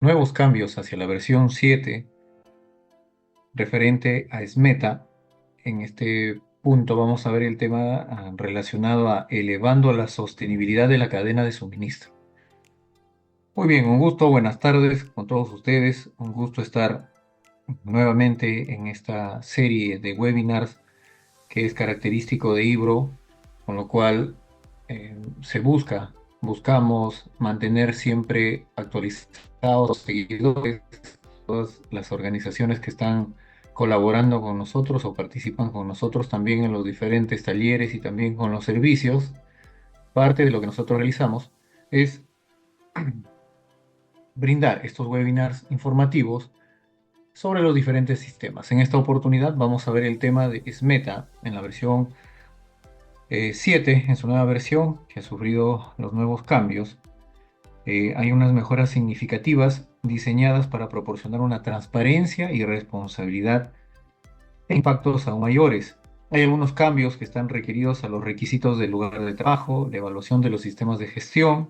Nuevos cambios hacia la versión 7 referente a SMETA. En este punto vamos a ver el tema relacionado a elevando la sostenibilidad de la cadena de suministro. Muy bien, un gusto, buenas tardes con todos ustedes. Un gusto estar nuevamente en esta serie de webinars que es característico de Ibro, con lo cual buscamos mantener siempre actualizados los seguidores, todas las organizaciones que están colaborando con nosotros o participan con nosotros también en los diferentes talleres y también con los servicios. Parte de lo que nosotros realizamos es brindar estos webinars informativos sobre los diferentes sistemas. En esta oportunidad vamos a ver el tema de SMETA en la versión 7, en su nueva versión, que ha sufrido los nuevos cambios. Hay unas mejoras significativas diseñadas para proporcionar una transparencia y responsabilidad e impactos aún mayores. Hay algunos cambios que están requeridos a los requisitos del lugar de trabajo, la evaluación de los sistemas de gestión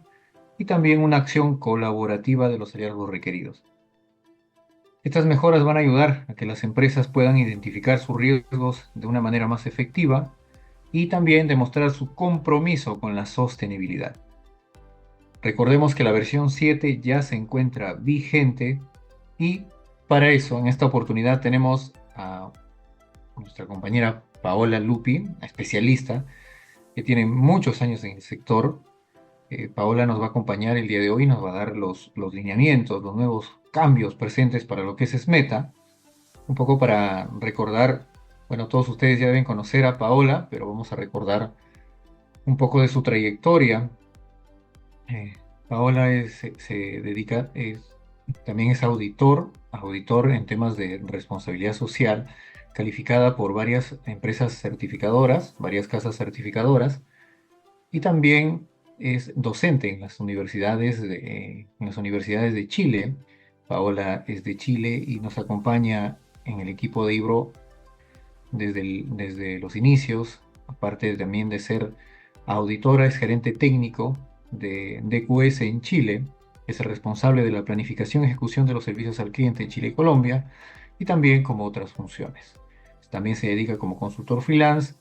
y también una acción colaborativa de los hallazgos requeridos. Estas mejoras van a ayudar a que las empresas puedan identificar sus riesgos de una manera más efectiva y también demostrar su compromiso con la sostenibilidad. Recordemos que la versión 7 ya se encuentra vigente y para eso en esta oportunidad tenemos a nuestra compañera Paola Lupi, especialista que tiene muchos años en el sector. Paola nos va a acompañar el día de hoy y nos va a dar los lineamientos, los nuevos cambios presentes para lo que es SMETA. Un poco para recordar, bueno, todos ustedes ya deben conocer a Paola, pero vamos a recordar un poco de su trayectoria. Eh, Paola se dedica, también es auditor en temas de responsabilidad social, calificada por varias empresas certificadoras, varias casas certificadoras, y también es docente en las universidades de Chile. Paola es de Chile y nos acompaña en el equipo de Ibro desde los inicios, aparte también de ser auditora, es gerente técnico de DQS en Chile, es el responsable de la planificación y ejecución de los servicios al cliente en Chile y Colombia, y también como otras funciones. También se dedica como consultor freelance,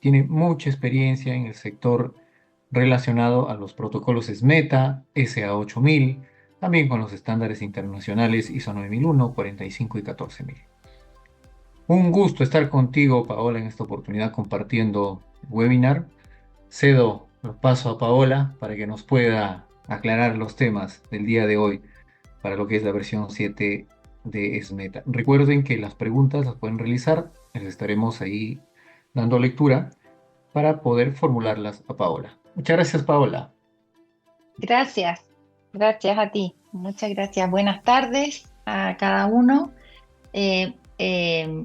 tiene mucha experiencia en el sector relacionado a los protocolos SMETA, SA8000, también con los estándares internacionales ISO 9001, 45 y 14000. Un gusto estar contigo, Paola, en esta oportunidad compartiendo webinar. Cedo los paso a Paola para que nos pueda aclarar los temas del día de hoy para lo que es la versión 7 de SMETA. Recuerden que las preguntas las pueden realizar, les estaremos ahí dando lectura para poder formularlas a Paola. Muchas gracias, Paola. Gracias, gracias a ti. Muchas gracias. Buenas tardes a cada uno. Eh, eh,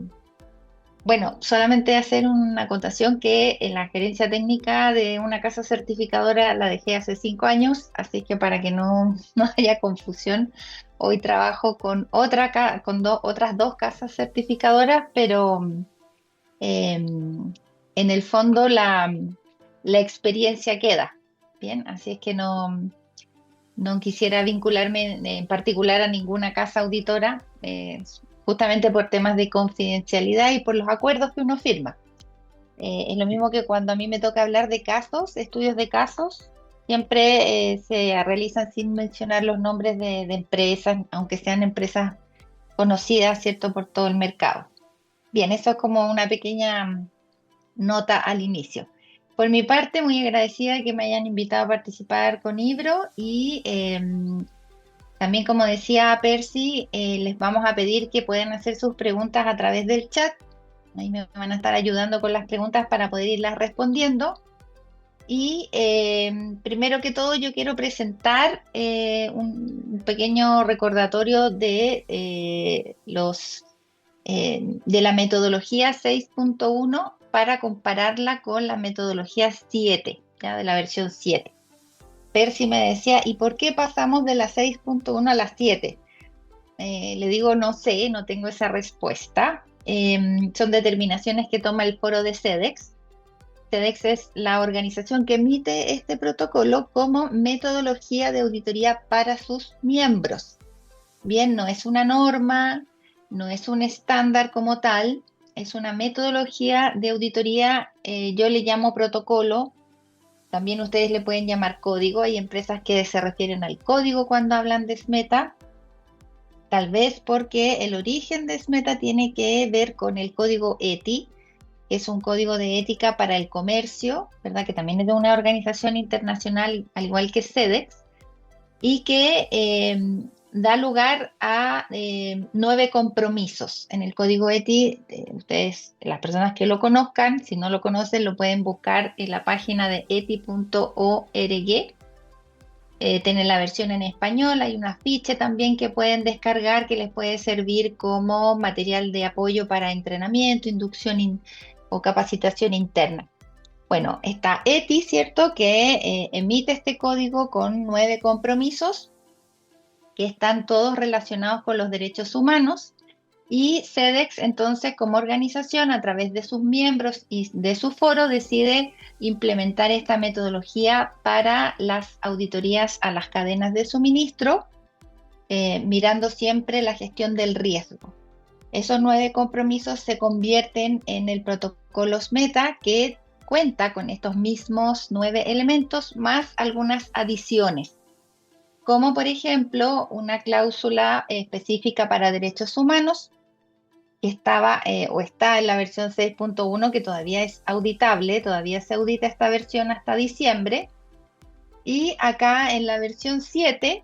bueno, solamente hacer una acotación que en la gerencia técnica de una casa certificadora la dejé hace 5 años, así que para que no, no haya confusión, hoy trabajo con otras dos casas certificadoras, pero en el fondo la experiencia queda. Bien, así es que no quisiera vincularme en particular a ninguna casa auditora, justamente por temas de confidencialidad y por los acuerdos que uno firma. Es lo mismo que cuando a mí me toca hablar de casos, estudios de casos, siempre se realizan sin mencionar los nombres de empresas, aunque sean empresas conocidas, ¿cierto?, por todo el mercado. Bien, eso es como una pequeña nota al inicio. Por mi parte, muy agradecida que me hayan invitado a participar con Ibro y también, como decía Percy, les vamos a pedir que puedan hacer sus preguntas a través del chat. Ahí me van a estar ayudando con las preguntas para poder irlas respondiendo. Y primero que todo, yo quiero presentar un pequeño recordatorio de la metodología 6.1 para compararla con la metodología 7, ya de la versión 7. Percy me decía, ¿y por qué pasamos de la 6.1 a la 7? Le digo, no sé, no tengo esa respuesta. Son determinaciones que toma el foro de SEDEX. SEDEX es la organización que emite este protocolo como metodología de auditoría para sus miembros. Bien, no es una norma, no es un estándar como tal, es una metodología de auditoría, yo le llamo protocolo, también ustedes le pueden llamar código, hay empresas que se refieren al código cuando hablan de SMETA, tal vez porque el origen de SMETA tiene que ver con el código ETI, que es un código de ética para el comercio, ¿verdad? Que también es de una organización internacional, al igual que SEDEX, y que da lugar a 9 compromisos. En el código ETI, ustedes, las personas que lo conozcan, si no lo conocen, lo pueden buscar en la página de eti.org. Tienen la versión en español, hay una ficha también que pueden descargar que les puede servir como material de apoyo para entrenamiento, inducción o capacitación interna. Bueno, está ETI, ¿cierto? Que emite este código con 9 compromisos que están todos relacionados con los derechos humanos. Y SEDEX, entonces, como organización, a través de sus miembros y de su foro, decide implementar esta metodología para las auditorías a las cadenas de suministro, mirando siempre la gestión del riesgo. Esos 9 compromisos se convierten en el protocolo SMETA, que cuenta con estos mismos 9 elementos más algunas adiciones, como por ejemplo una cláusula específica para derechos humanos que estaba o está en la versión 6.1, que todavía es auditable, todavía se audita esta versión hasta diciembre, y acá en la versión 7,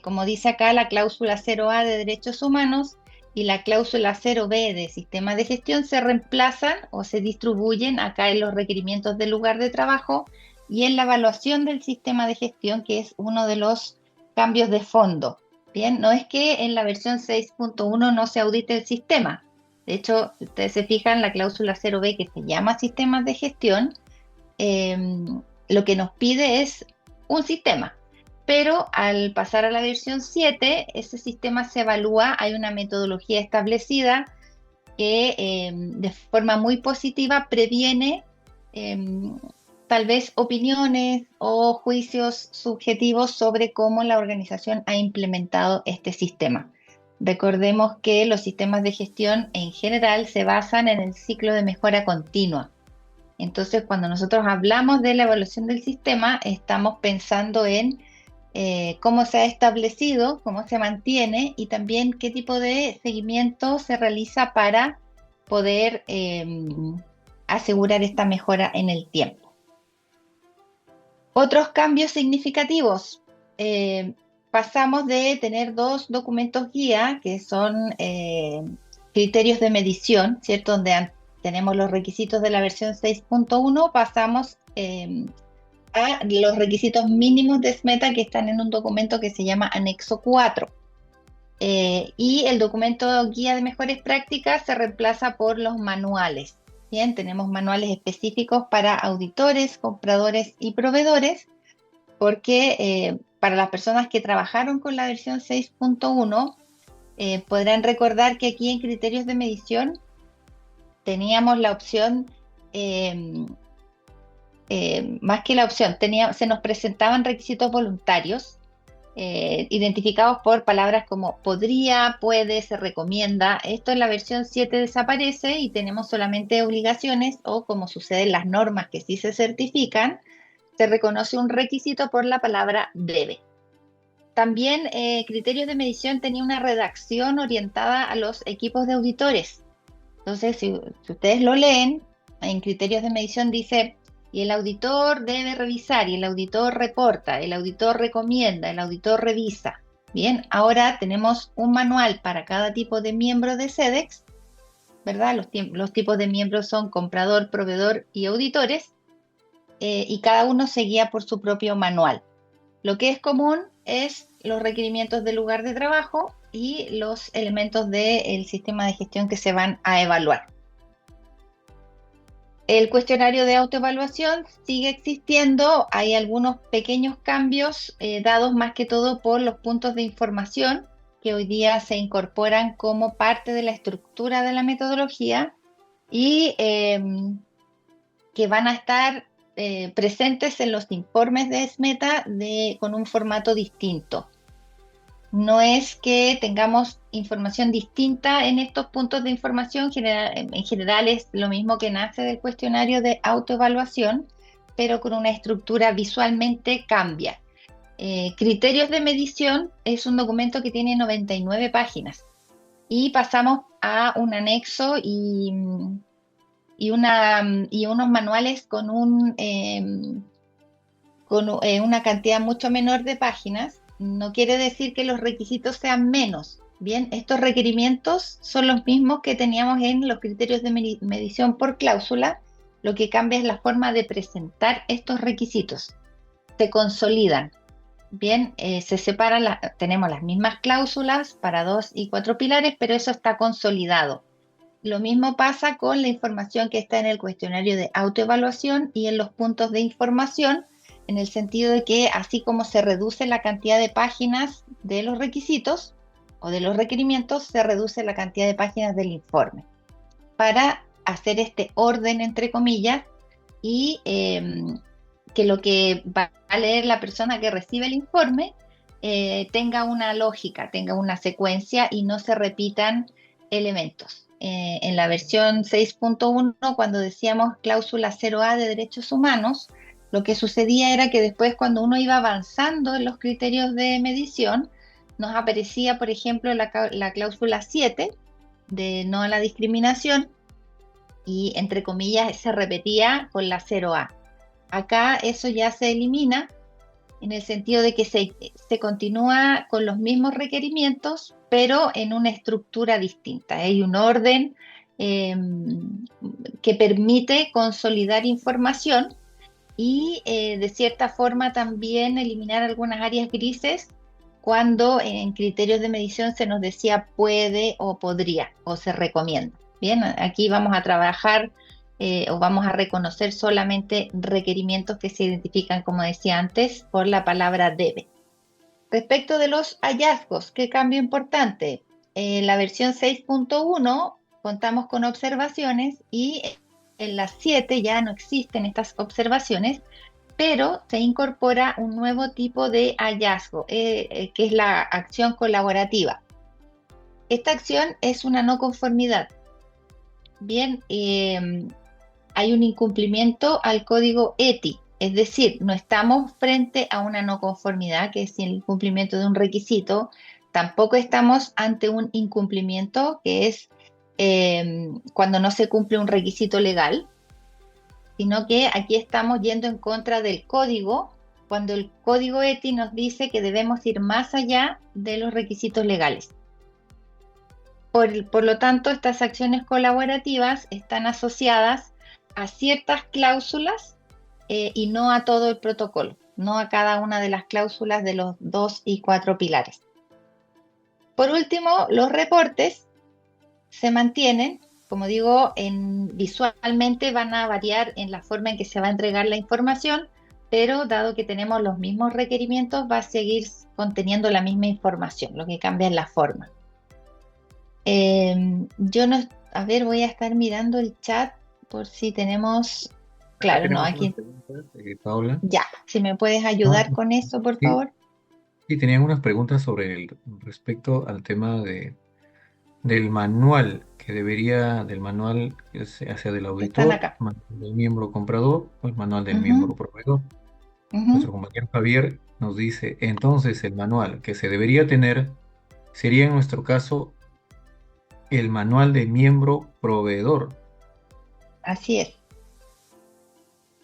como dice acá, la cláusula 0A de derechos humanos y la cláusula 0B de sistema de gestión se reemplazan o se distribuyen acá en los requerimientos del lugar de trabajo y en la evaluación del sistema de gestión, que es uno de los cambios de fondo. Bien, no es que en la versión 6.1 no se audite el sistema. De hecho, si ustedes se fijan, la cláusula 0B, que se llama sistemas de gestión, eh, lo que nos pide es un sistema. Pero al pasar a la versión 7, ese sistema se evalúa, hay una metodología establecida que de forma muy positiva previene eh, tal vez opiniones o juicios subjetivos sobre cómo la organización ha implementado este sistema. Recordemos que los sistemas de gestión en general se basan en el ciclo de mejora continua. Entonces, cuando nosotros hablamos de la evaluación del sistema, estamos pensando en cómo se ha establecido, cómo se mantiene y también qué tipo de seguimiento se realiza para poder asegurar esta mejora en el tiempo. Otros cambios significativos. Pasamos de tener 2 documentos guía, que son criterios de medición, ¿cierto? Donde tenemos los requisitos de la versión 6.1, pasamos a los requisitos mínimos de SMETA que están en un documento que se llama Anexo 4. Y el documento guía de mejores prácticas se reemplaza por los manuales. Bien, tenemos manuales específicos para auditores, compradores y proveedores, porque para las personas que trabajaron con la versión 6.1, podrán recordar que aquí en criterios de medición teníamos la opción, más que la opción, se nos presentaban requisitos voluntarios identificados por palabras como podría, puede, se recomienda. Esto en la versión 7 desaparece y tenemos solamente obligaciones o, como sucede en las normas que sí se certifican, se reconoce un requisito por la palabra debe. También criterios de medición tenía una redacción orientada a los equipos de auditores. Entonces, si ustedes lo leen, en criterios de medición dice, y el auditor debe revisar, y el auditor reporta, el auditor recomienda, el auditor revisa. Bien, ahora tenemos un manual para cada tipo de miembro de SEDEX, ¿verdad? Los tipos de miembros son comprador, proveedor y auditores, y cada uno se guía por su propio manual. Lo que es común es los requerimientos del lugar de trabajo y los elementos del sistema de gestión que se van a evaluar. El cuestionario de autoevaluación sigue existiendo, hay algunos pequeños cambios dados más que todo por los puntos de información que hoy día se incorporan como parte de la estructura de la metodología y que van a estar presentes en los informes de SMETA con un formato distinto. No es que tengamos información distinta en estos puntos de información, en general es lo mismo que nace del cuestionario de autoevaluación, pero con una estructura visualmente cambia. Criterios de medición es un documento que tiene 99 páginas y pasamos a un anexo y unos manuales con una cantidad mucho menor de páginas. No quiere decir que los requisitos sean menos. Bien, estos requerimientos son los mismos que teníamos en los criterios de medición por cláusula. Lo que cambia es la forma de presentar estos requisitos. Se consolidan. Bien, se separan, tenemos las mismas cláusulas para 2 y 4 pilares, pero eso está consolidado. Lo mismo pasa con la información que está en el cuestionario de autoevaluación y en los puntos de información, en el sentido de que así como se reduce la cantidad de páginas de los requisitos o de los requerimientos, se reduce la cantidad de páginas del informe para hacer este orden, entre comillas, y que lo que va a leer la persona que recibe el informe tenga una lógica, tenga una secuencia y no se repitan elementos. En la versión 6.1, cuando decíamos cláusula 0A de derechos humanos, lo que sucedía era que después cuando uno iba avanzando en los criterios de medición, nos aparecía, por ejemplo, la cláusula 7 de no a la discriminación y, entre comillas, se repetía con la 0A. Acá eso ya se elimina en el sentido de que se continúa con los mismos requerimientos, pero en una estructura distinta. Hay un orden que permite consolidar información y de cierta forma también eliminar algunas áreas grises cuando en criterios de medición se nos decía puede o podría o se recomienda. Bien, aquí vamos a trabajar o vamos a reconocer solamente requerimientos que se identifican, como decía antes, por la palabra debe. Respecto de los hallazgos, ¿qué cambio importante? En la versión 6.1 contamos con observaciones y en la 7 ya no existen estas observaciones, pero se incorpora un nuevo tipo de hallazgo, que es la acción colaborativa. Esta acción es una no conformidad. Bien, hay un incumplimiento al código ETI, es decir, no estamos frente a una no conformidad, que es el incumplimiento de un requisito, tampoco estamos ante un incumplimiento, que es cuando no se cumple un requisito legal, sino que aquí estamos yendo en contra del código, cuando el código ETI nos dice que debemos ir más allá de los requisitos legales. Por lo tanto, estas acciones colaborativas están asociadas a ciertas cláusulas y no a todo el protocolo, no a cada una de las cláusulas de los 2 y 4 pilares. Por último, los reportes se mantienen, como digo, visualmente van a variar en la forma en que se va a entregar la información, pero dado que tenemos los mismos requerimientos, va a seguir conteniendo la misma información, lo que cambia es la forma. Yo no, a ver, voy a estar mirando el chat por si tenemos, Acá claro, no, tenemos unas aquí, preguntas, Paula. ya, si me puedes Ah, ayudar con eso, por sí, favor. sí, tenían unas preguntas respecto al tema del manual del manual, ya sea del Están auditor, acá. manual del miembro comprador o el manual del Ujú, miembro proveedor. ujú. Nuestro compañero Javier nos dice, entonces el manual que se debería tener sería en nuestro caso el manual de miembro proveedor. Así es.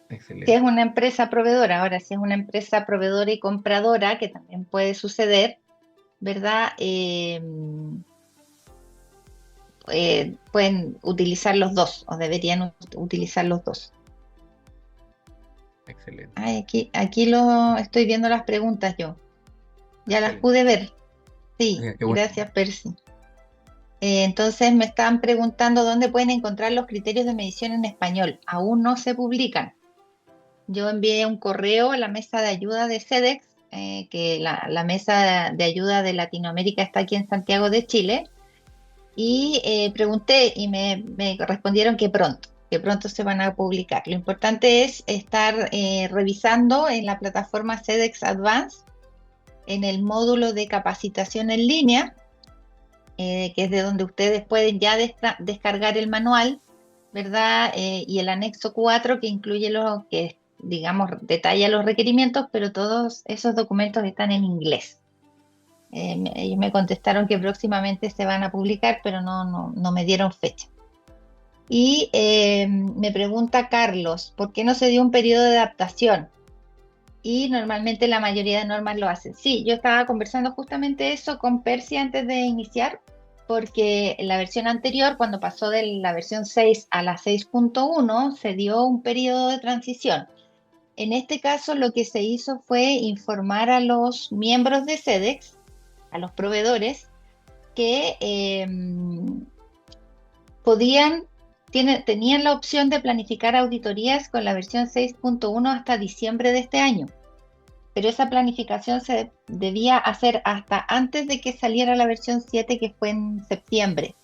Si es Excelente. una empresa proveedora, ahora si es una empresa proveedora y compradora, que también puede suceder, ¿verdad? Pueden utilizar los dos o deberían utilizar los dos. Excelente. Ay, aquí lo estoy viendo las preguntas yo. Ya las Excelente. pude ver. Sí, Oiga, qué bueno. gracias, Percy. Entonces me estaban preguntando dónde pueden encontrar los criterios de medición en español. Aún no se publican. Yo envié un correo a la mesa de ayuda de SEDEX, que la mesa de ayuda de Latinoamérica está aquí en Santiago de Chile, y pregunté y me respondieron que pronto se van a publicar. Lo importante es estar revisando en la plataforma SEDEX Advance en el módulo de capacitación en línea, que es de donde ustedes pueden ya descargar el manual, ¿verdad? Y el anexo 4 que incluye lo que, digamos, detalla los requerimientos, pero todos esos documentos están en inglés. Ellos me contestaron que próximamente se van a publicar, pero no me dieron fecha. Y me pregunta Carlos, ¿por qué no se dio un periodo de adaptación? Y normalmente la mayoría de normas lo hacen. Sí, yo estaba conversando justamente eso con Percy antes de iniciar, porque en la versión anterior, cuando pasó de la versión 6 a la 6.1, se dio un periodo de transición. En este caso, lo que se hizo fue informar a los miembros de SEDEX, a los proveedores, que tenían la opción de planificar auditorías con la versión 6.1 hasta diciembre de este año. Pero esa planificación se debía hacer hasta antes de que saliera la versión 7, que fue en septiembre.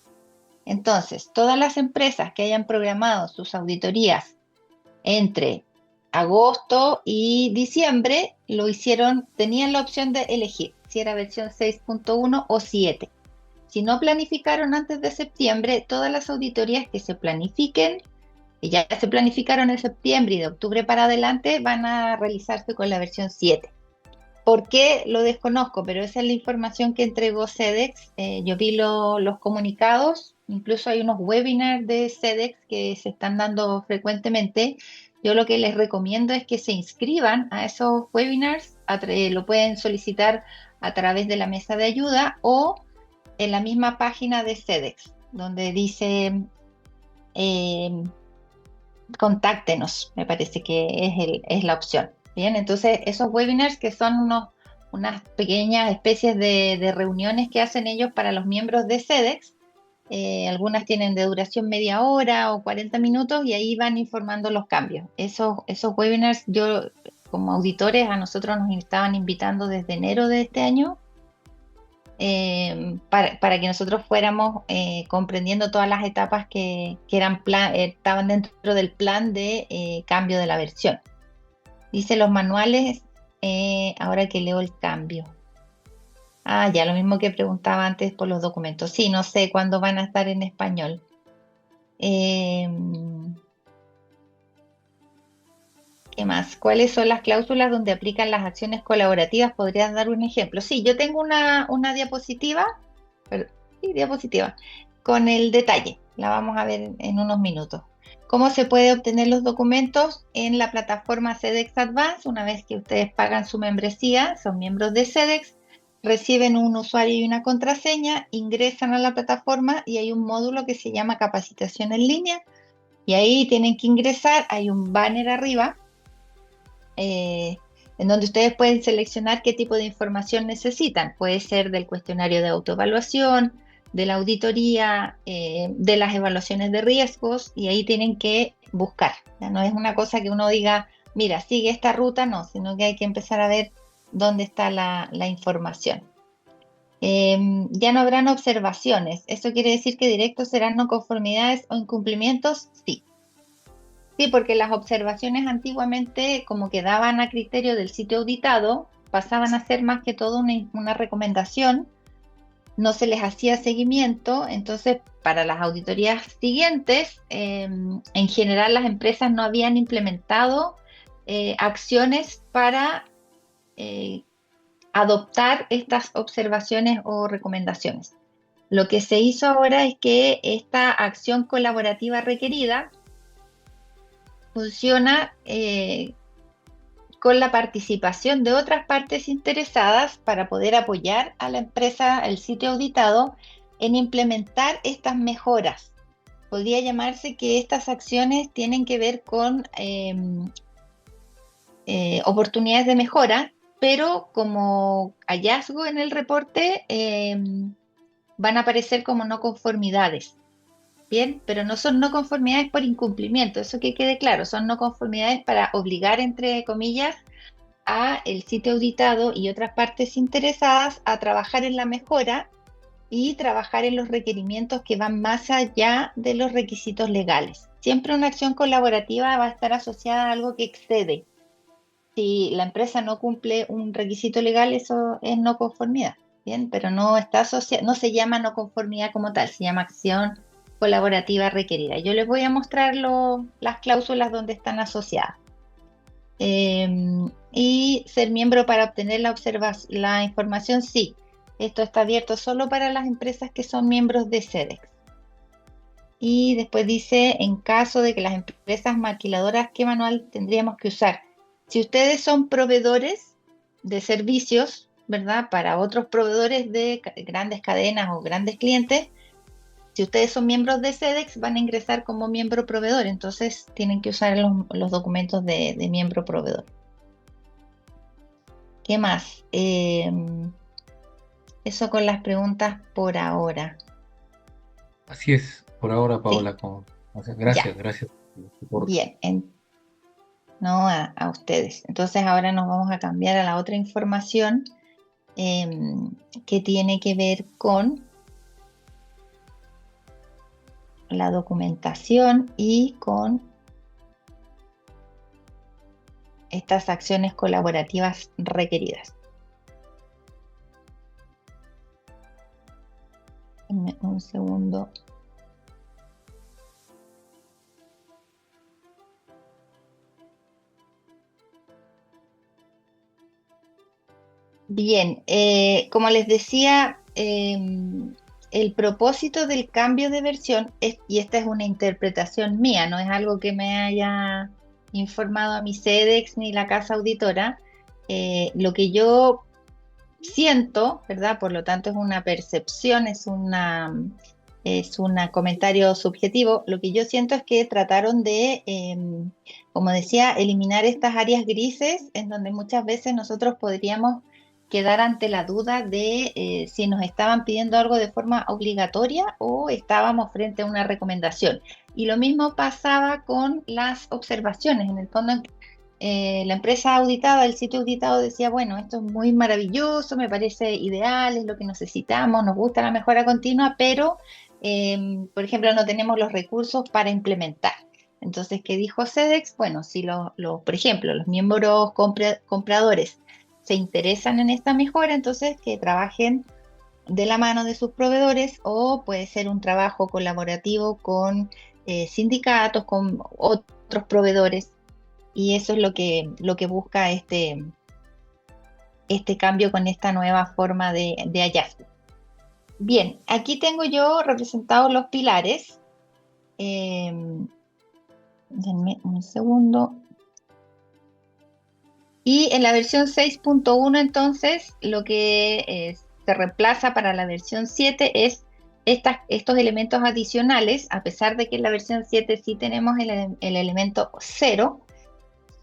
Entonces, todas las empresas que hayan programado sus auditorías entre agosto y diciembre, tenían la opción de elegir si era versión 6.1 o 7. Si no planificaron antes de septiembre, todas las auditorías que se planifiquen, y ya se planificaron en septiembre y de octubre para adelante, van a realizarse con la versión 7. ¿Por qué? Lo desconozco, pero esa es la información que entregó SEDEX. Yo vi los comunicados, incluso hay unos webinars de SEDEX que se están dando frecuentemente. Yo lo que les recomiendo es que se inscriban a esos webinars, lo pueden solicitar a través de la mesa de ayuda o en la misma página de SEDEX, donde dice contáctenos, me parece que es la opción. Bien, entonces esos webinars que son unas pequeñas especies de reuniones que hacen ellos para los miembros de SEDEX, algunas tienen de duración media hora o 40 minutos y ahí van informando los cambios. Esos webinars, yo como auditores, a nosotros nos estaban invitando desde enero de este año, para que nosotros fuéramos comprendiendo todas las etapas que estaban dentro del plan de cambio de la versión. Dice los manuales, ahora que leo el cambio. Ya lo mismo que preguntaba antes por los documentos. Sí, no sé cuándo van a estar en español. ¿Qué más? ¿Cuáles son las cláusulas donde aplican las acciones colaborativas? ¿Podrías dar un ejemplo? Sí, yo tengo una diapositiva, sí, diapositiva, con el detalle. La vamos a ver en unos minutos. ¿Cómo se puede obtener los documentos en la plataforma SEDEX Advance? Una vez que ustedes pagan su membresía, son miembros de SEDEX, reciben un usuario y una contraseña, ingresan a la plataforma y hay un módulo que se llama capacitación en línea y ahí tienen que ingresar, hay un banner arriba en donde ustedes pueden seleccionar qué tipo de información necesitan. Puede ser del cuestionario de autoevaluación, de la auditoría, de las evaluaciones de riesgos, y ahí tienen que buscar. ¿Ya? No es una cosa que uno diga, mira, sigue esta ruta, no, sino que hay que empezar a ver dónde está la información. Ya no habrán observaciones. ¿Eso quiere decir que directos serán no conformidades o incumplimientos? Sí. Sí, porque las observaciones antiguamente, como quedaban a criterio del sitio auditado, pasaban a ser más que todo una recomendación, no se les hacía seguimiento, entonces para las auditorías siguientes, en general las empresas no habían implementado acciones para adoptar estas observaciones o recomendaciones. Lo que se hizo ahora es que esta acción colaborativa requerida funciona con la participación de otras partes interesadas para poder apoyar a la empresa, el sitio auditado, en implementar estas mejoras. Podría llamarse que estas acciones tienen que ver con oportunidades de mejora, pero como hallazgo en el reporte van a aparecer como no conformidades. Bien, pero no son no conformidades por incumplimiento, eso que quede claro, son no conformidades para obligar, entre comillas, a el sitio auditado y otras partes interesadas a trabajar en la mejora y trabajar en los requerimientos que van más allá de los requisitos legales. Siempre una acción colaborativa va a estar asociada a algo que excede. Si la empresa no cumple un requisito legal, eso es no conformidad, ¿bien? Pero no está no se llama no conformidad como tal, se llama acción colaborativa requerida. Yo les voy a mostrar las cláusulas donde están asociadas. Y ser miembro para obtener la información, sí. Esto está abierto solo para las empresas que son miembros de SEDEX. Y después dice, en caso de que las empresas maquiladoras, ¿qué manual tendríamos que usar? Si ustedes son proveedores de servicios, ¿verdad? Para otros proveedores de grandes cadenas o grandes clientes, si ustedes son miembros de SEDEX, van a ingresar como miembro proveedor, entonces tienen que usar los documentos de miembro proveedor. ¿Qué más? Eso con las preguntas por ahora. Así es, por ahora, Sí, Paola. ya, Gracias por el soporte. bien. No a ustedes. Entonces ahora nos vamos a cambiar a la otra información que tiene que ver con la documentación y con estas acciones colaborativas requeridas. Denme un segundo. Bien, como les decía, el propósito del cambio de versión, y esta es una interpretación mía, no es algo que me haya informado a mi SEDEX ni la casa auditora, lo que yo siento, ¿verdad? Por lo tanto es una percepción, es un comentario subjetivo. Lo que yo siento es que trataron de, como decía, eliminar estas áreas grises en donde muchas veces nosotros podríamos quedar ante la duda de si nos estaban pidiendo algo de forma obligatoria o estábamos frente a una recomendación. Y lo mismo pasaba con las observaciones. En el fondo, la empresa auditada, el sitio auditado decía, bueno, esto es muy maravilloso, me parece ideal, es lo que necesitamos, nos gusta la mejora continua, pero, por ejemplo, no tenemos los recursos para implementar. Entonces, ¿qué dijo SEDEX? Bueno, si por ejemplo, los miembros compradores se interesan en esta mejora, entonces que trabajen de la mano de sus proveedores o puede ser un trabajo colaborativo con sindicatos, con otros proveedores y eso es lo que busca este cambio con esta nueva forma de hallazgo. Bien, aquí tengo yo representados los pilares. Denme un segundo. Y en la versión 6.1 entonces lo que se reemplaza para la versión 7 es estos elementos adicionales, a pesar de que en la versión 7 sí tenemos el elemento 0.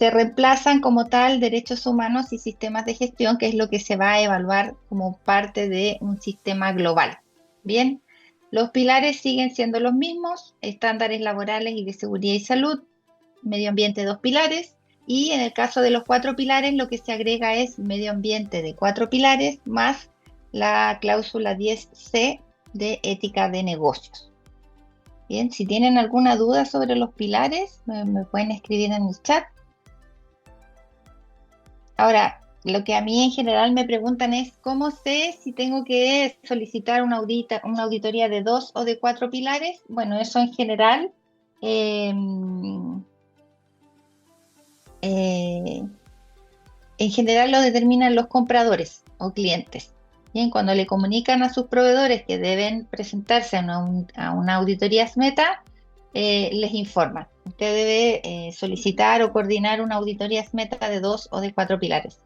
Se reemplazan como tal derechos humanos y sistemas de gestión, que es lo que se va a evaluar como parte de un sistema global. Bien, los pilares siguen siendo los mismos, estándares laborales y de seguridad y salud, medio ambiente 2 pilares, y en el caso de los 4 pilares lo que se agrega es medio ambiente de 4 pilares más la cláusula 10C de ética de negocios. Bien, si tienen alguna duda sobre los pilares, me pueden escribir en el chat. Ahora, lo que a mí en general me preguntan es, ¿cómo sé si tengo que solicitar una auditoría de 2 o de 4 pilares? Bueno, eso eh, eh, en general lo determinan los compradores o clientes. Bien, cuando le comunican a sus proveedores que deben presentarse a una auditoría SMETA, les informan. Usted debe solicitar o coordinar una auditoría SMETA de 2 o de 4 pilares.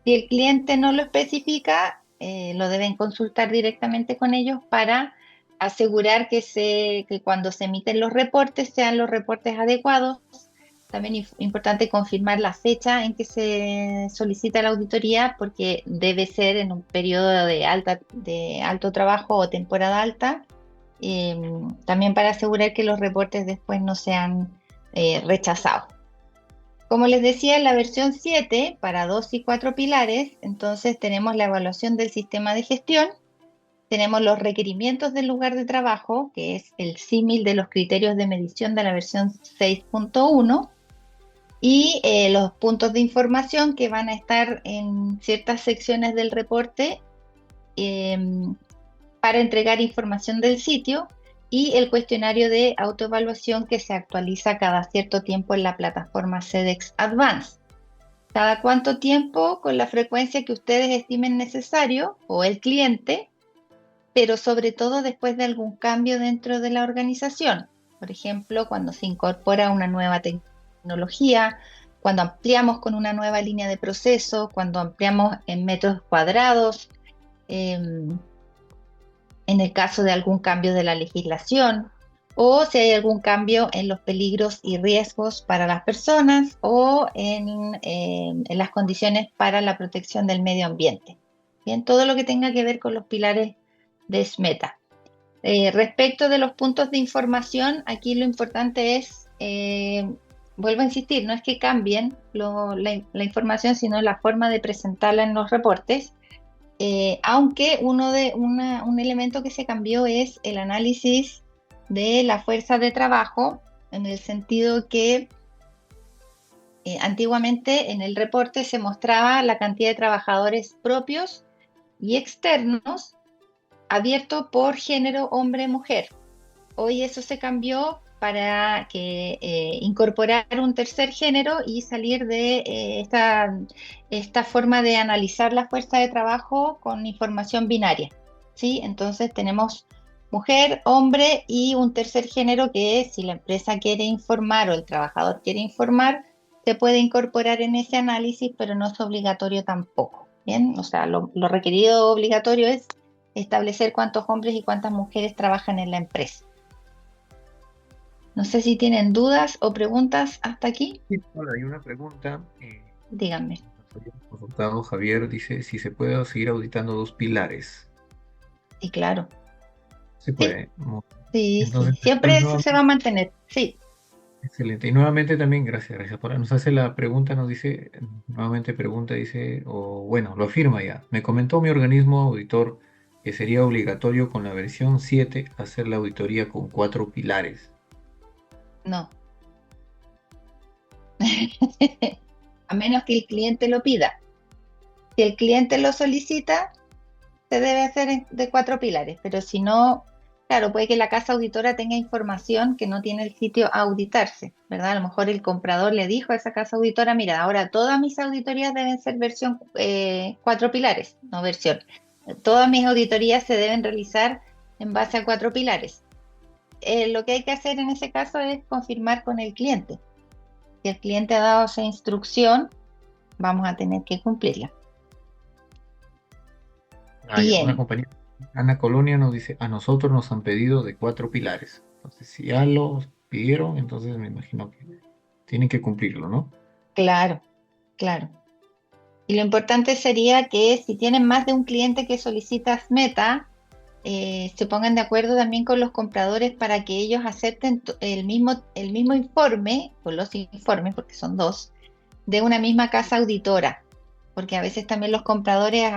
Si el cliente no lo especifica, lo deben consultar directamente con ellos para asegurar que cuando se emiten los reportes sean los reportes adecuados. También es importante confirmar la fecha en que se solicita la auditoría porque debe ser en un periodo de alto trabajo o temporada alta, también para asegurar que los reportes después no sean rechazados. Como les decía, en la versión 7, para 2 y 4 pilares, entonces tenemos la evaluación del sistema de gestión, tenemos los requerimientos del lugar de trabajo, que es el símil de los criterios de medición de la versión 6.1, y los puntos de información que van a estar en ciertas secciones del reporte para entregar información del sitio y el cuestionario de autoevaluación que se actualiza cada cierto tiempo en la plataforma SEDEX Advance. Cada cuánto tiempo, con la frecuencia que ustedes estimen necesario, o el cliente, pero sobre todo después de algún cambio dentro de la organización. Por ejemplo, cuando se incorpora una nueva tecnología, cuando ampliamos con una nueva línea de proceso, cuando ampliamos en metros cuadrados, en el caso de algún cambio de la legislación, o si hay algún cambio en los peligros y riesgos para las personas o en las condiciones para la protección del medio ambiente. Bien, todo lo que tenga que ver con los pilares de SMETA. Respecto de los puntos de información, aquí lo importante es, vuelvo a insistir, no es que cambien la información, sino la forma de presentarla en los reportes. Aunque un elemento que se cambió es el análisis de la fuerza de trabajo, en el sentido que antiguamente en el reporte se mostraba la cantidad de trabajadores propios y externos abierto por género hombre-mujer. Hoy eso se cambió para incorporar un tercer género y salir de esta forma de analizar la fuerza de trabajo con información binaria, ¿sí? Entonces tenemos mujer, hombre y un tercer género que si la empresa quiere informar o el trabajador quiere informar, se puede incorporar en ese análisis, pero no es obligatorio tampoco, ¿bien? O sea, lo requerido obligatorio es establecer cuántos hombres y cuántas mujeres trabajan en la empresa. No sé si tienen dudas o preguntas hasta aquí. Sí, hola, hay una pregunta. Díganme. Nos habíamos consultado, Javier dice si se puede seguir auditando dos pilares. Sí, claro. Se Sí, puede. sí, sí. Entonces, Siempre eso se va a mantener. Sí. excelente. Y nuevamente también, gracias por nos hace la pregunta, nos dice, nuevamente pregunta, dice, o bueno, lo afirma ya. Me comentó mi organismo auditor que sería obligatorio con la versión 7 hacer la auditoría con 4 pilares. No. A menos que el cliente lo pida. Si el cliente lo solicita, se debe hacer de 4 pilares, pero si no, claro, puede que la casa auditora tenga información que no tiene el sitio a auditarse, ¿verdad? A lo mejor el comprador le dijo a esa casa auditora, mira, ahora todas mis auditorías deben ser versión 4 pilares, no versión. Todas mis auditorías se deben realizar en base a 4 pilares. Lo que hay que hacer en ese caso es confirmar con el cliente. Si el cliente ha dado esa instrucción, vamos a tener que cumplirla. Ya, una Bien, compañía, Ana Colonia nos dice, a nosotros nos han pedido de 4 pilares. Entonces, si ya los pidieron, entonces me imagino que tienen que cumplirlo, ¿no? claro, claro. Y lo importante sería que si tienen más de un cliente que solicita Meta, se pongan de acuerdo también con los compradores para que ellos acepten el mismo informe, o los informes, porque son dos, de una misma casa auditora. Porque a veces también los compradores,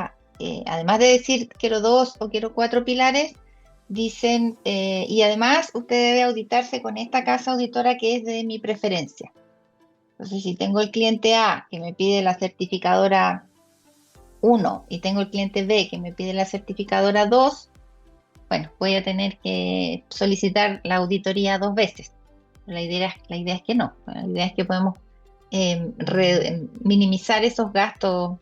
además de decir quiero 2 o quiero 4 pilares, dicen, y además usted debe auditarse con esta casa auditora que es de mi preferencia. Entonces, si tengo el cliente A que me pide la certificadora 1 y tengo el cliente B que me pide la certificadora 2, bueno, voy a tener que solicitar la auditoría 2 veces. La idea es que no. La idea es que podemos minimizar esos gastos,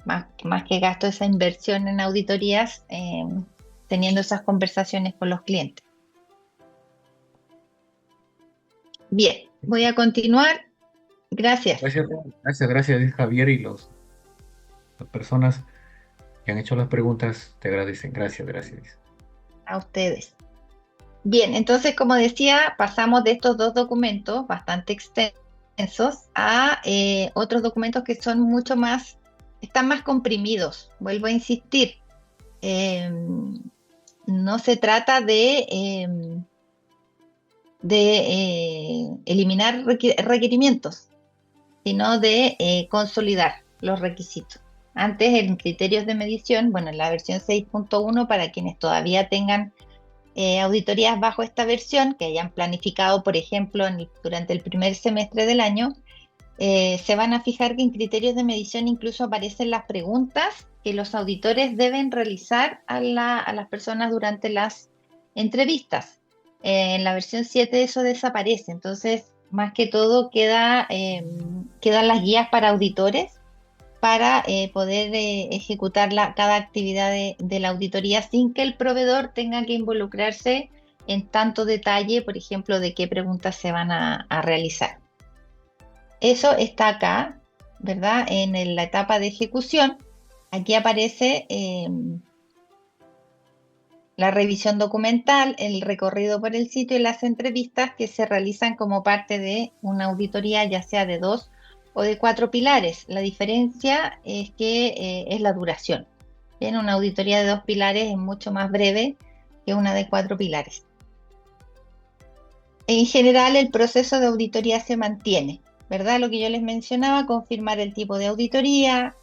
más que gastos, esa inversión en auditorías, teniendo esas conversaciones con los clientes. Bien, voy a continuar. Gracias Gracias, dice Javier, y las personas que han hecho las preguntas te agradecen. Gracias. a ustedes. Bien, entonces, como decía, pasamos de estos dos documentos bastante extensos a otros documentos que son mucho más, están más comprimidos. Vuelvo a insistir, no se trata de eliminar requerimientos, sino de consolidar los requisitos. Antes, en criterios de medición, bueno, en la versión 6.1, para quienes todavía tengan auditorías bajo esta versión, que hayan planificado, por ejemplo, durante el primer semestre del año, Se van a fijar que en criterios de medición incluso aparecen las preguntas que los auditores deben realizar a las personas durante las entrevistas. En la versión 7 eso desaparece, entonces más que todo quedan las guías para auditores para poder ejecutar cada actividad de la auditoría sin que el proveedor tenga que involucrarse en tanto detalle, por ejemplo, de qué preguntas se van a realizar. Eso está acá, ¿verdad? La etapa de ejecución. Aquí aparece la revisión documental, el recorrido por el sitio y las entrevistas que se realizan como parte de una auditoría, ya sea de 2 o de 4 pilares. La diferencia es que es la duración. Bien, una auditoría de 2 pilares es mucho más breve que una de 4 pilares. En general, el proceso de auditoría se mantiene, ¿verdad? Lo que yo les mencionaba, confirmar el tipo de auditoría,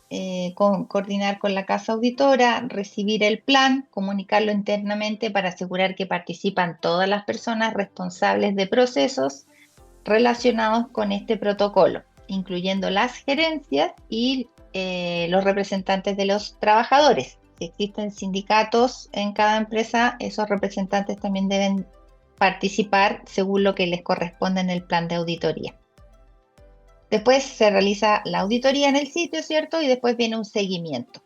coordinar con la casa auditora, recibir el plan, comunicarlo internamente para asegurar que participan todas las personas responsables de procesos relacionados con este protocolo, incluyendo las gerencias y los representantes de los trabajadores. Si existen sindicatos en cada empresa, esos representantes también deben participar según lo que les corresponde en el plan de auditoría. Después se realiza la auditoría en el sitio, ¿cierto? Y después viene un seguimiento.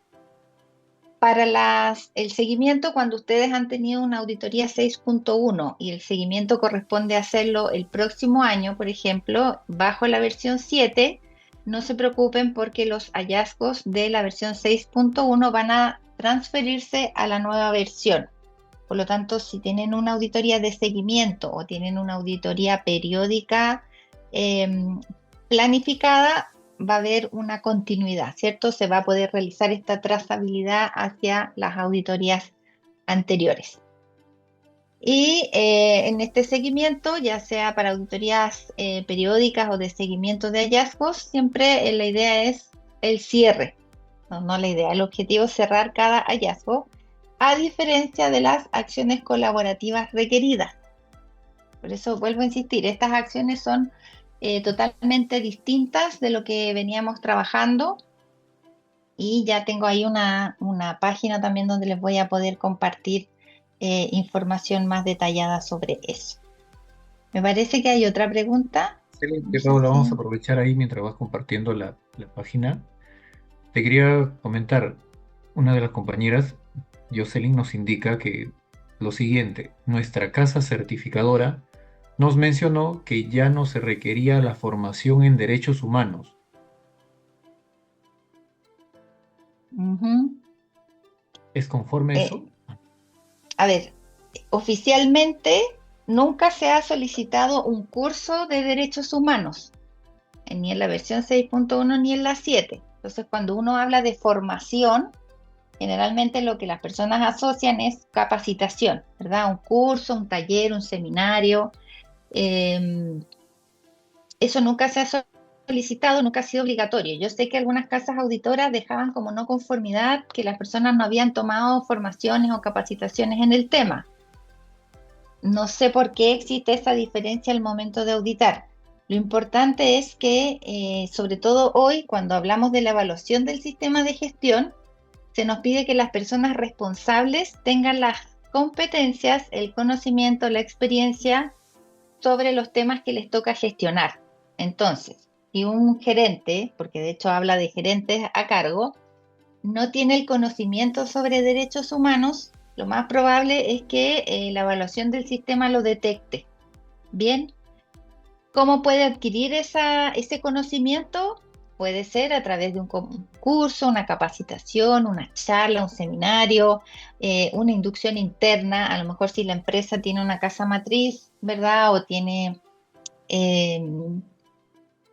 Para el seguimiento, cuando ustedes han tenido una auditoría 6.1 y el seguimiento corresponde a hacerlo el próximo año, por ejemplo, bajo la versión 7, no se preocupen porque los hallazgos de la versión 6.1 van a transferirse a la nueva versión. Por lo tanto, si tienen una auditoría de seguimiento o tienen una auditoría periódica planificada, va a haber una continuidad, ¿cierto? Se va a poder realizar esta trazabilidad hacia las auditorías anteriores. Y en este seguimiento, ya sea para auditorías periódicas o de seguimiento de hallazgos, siempre la idea es el cierre. No la idea, el objetivo es cerrar cada hallazgo, a diferencia de las acciones colaborativas requeridas. Por eso vuelvo a insistir, estas acciones son totalmente distintas de lo que veníamos trabajando y ya tengo ahí una página también donde les voy a poder compartir información más detallada sobre eso. Me parece que hay otra pregunta. No Excelente, sé Paula, vamos a si... aprovechar ahí mientras vas compartiendo la página. Te quería comentar, una de las compañeras, Jocelyn, nos indica que lo siguiente, nuestra casa certificadora nos mencionó que ya no se requería la formación en derechos humanos. Ujú. ¿Es conforme Eh, eso? a ver, oficialmente nunca se ha solicitado un curso de derechos humanos, ni en la versión 6.1 ni en la 7. Entonces, cuando uno habla de formación, generalmente lo que las personas asocian es capacitación, ¿verdad? Un curso, un taller, un seminario. Eh, Eso nunca se ha solicitado, nunca ha sido obligatorio. Yo sé que algunas casas auditoras dejaban como no conformidad que las personas no habían tomado formaciones o capacitaciones en el tema. No sé por qué existe esa diferencia al momento de auditar. Lo importante es que, sobre todo hoy, cuando hablamos de la evaluación del sistema de gestión, se nos pide que las personas responsables tengan las competencias, el conocimiento, la experiencia sobre los temas que les toca gestionar. Entonces, si un gerente, porque de hecho habla de gerentes a cargo, no tiene el conocimiento sobre derechos humanos, lo más probable es que la evaluación del sistema lo detecte. Bien, ¿cómo puede adquirir ese conocimiento? Puede ser a través de un curso, una capacitación, una charla, un seminario, una inducción interna. A lo mejor si la empresa tiene una casa matriz, ¿verdad? O tiene eh,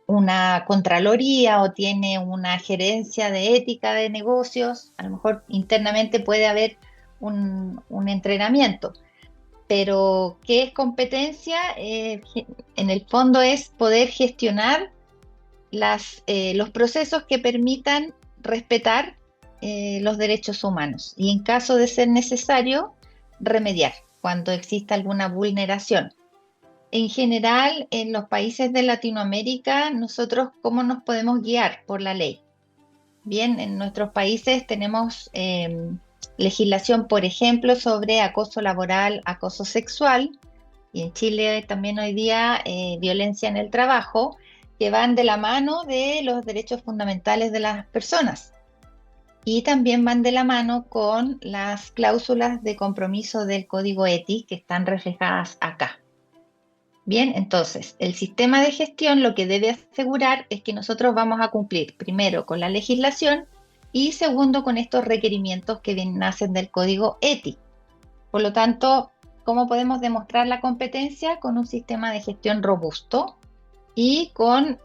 una contraloría o tiene una gerencia de ética de negocios, a lo mejor internamente puede haber un entrenamiento. Pero, ¿qué es competencia? En el fondo es poder gestionar los procesos que permitan respetar los derechos humanos y en caso de ser necesario, remediar cuando exista alguna vulneración. En general, en los países de Latinoamérica, nosotros, ¿cómo nos podemos guiar por la ley? Bien, en nuestros países tenemos legislación, por ejemplo, sobre acoso laboral, acoso sexual, y en Chile también hoy día violencia en el trabajo, que van de la mano de los derechos fundamentales de las personas y también van de la mano con las cláusulas de compromiso del Código ETI que están reflejadas acá. Bien, entonces, el sistema de gestión lo que debe asegurar es que nosotros vamos a cumplir primero con la legislación y segundo con estos requerimientos que nacen del Código ETI. Por lo tanto, ¿cómo podemos demostrar la competencia? Con un sistema de gestión robusto y con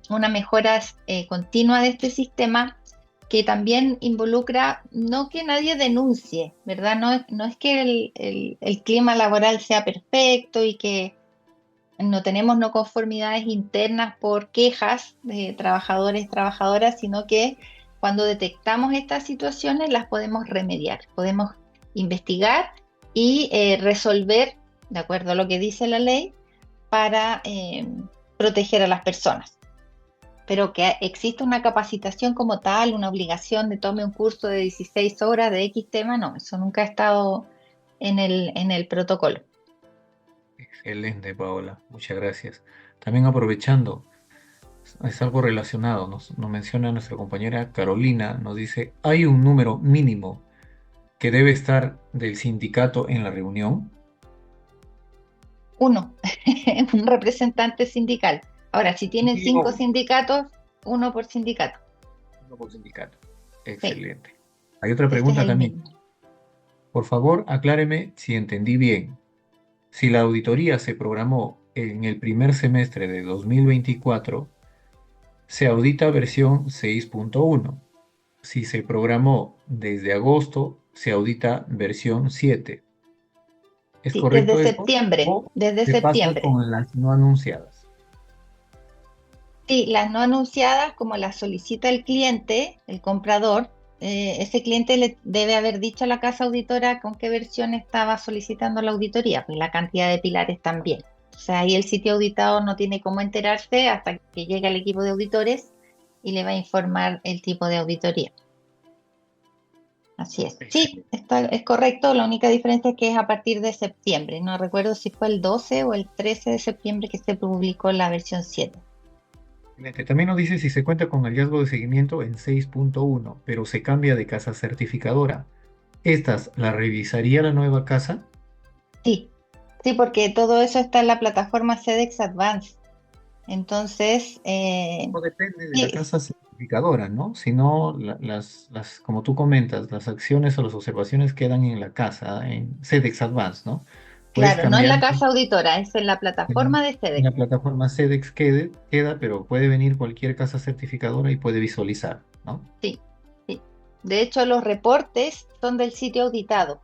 una mejora continua de este sistema que también involucra no que nadie denuncie, ¿verdad? No es que el clima laboral sea perfecto y que no tenemos no conformidades internas por quejas de trabajadores, trabajadoras, sino que cuando detectamos estas situaciones las podemos remediar, podemos investigar y resolver, de acuerdo a lo que dice la ley, para proteger a las personas. Pero que exista una capacitación como tal, una obligación de tome un curso de 16 horas de X tema, no, eso nunca ha estado en el protocolo. Excelente, Paola. Muchas gracias. También aprovechando, es algo relacionado, nos menciona nuestra compañera Carolina, nos dice, ¿hay un número mínimo que debe estar del sindicato en la reunión? Uno, un representante sindical. Ahora, si tienen 5 Mínimo sindicatos, uno por sindicato. uno por sindicato. Sí, Excelente. Hay otra ese es pregunta el también. mínimo. Por favor, acláreme si entendí bien. Si la auditoría se programó en el primer semestre de 2024, se audita versión 6.1. Si se programó desde agosto, se audita versión 7. ¿Es Sí, desde correcto eso? septiembre, ¿O desde se pasa septiembre. con las no anunciadas? Sí, las no anunciadas, como las solicita el cliente, el comprador, ese cliente le debe haber dicho a la casa auditora con qué versión estaba solicitando la auditoría, pues la cantidad de pilares también. O sea, ahí el sitio auditado no tiene cómo enterarse hasta que llegue el equipo de auditores y le va a informar el tipo de auditoría. Así es. Sí, Excelente. es correcto. La única diferencia es que es a partir de septiembre. No recuerdo si fue el 12 o el 13 de septiembre que se publicó la versión 7. Excelente. También nos dice si se cuenta con hallazgo de seguimiento en 6.1, pero se cambia de casa certificadora. ¿Estas la revisaría la nueva casa? Sí, sí, porque todo eso está en la plataforma SEDEX Advance. Entonces, No depende de la sí, casa certificadora, ¿no? Sino como tú comentas, las acciones o las observaciones quedan en la casa, en SEDEX Advance, ¿no? Puedes claro, no en cambiar la casa auditora, es en la en plataforma de en SEDEX. la plataforma SEDEX queda, pero puede venir cualquier casa certificadora y puede visualizar, ¿no? Sí, sí. De hecho, los reportes son del sitio auditado,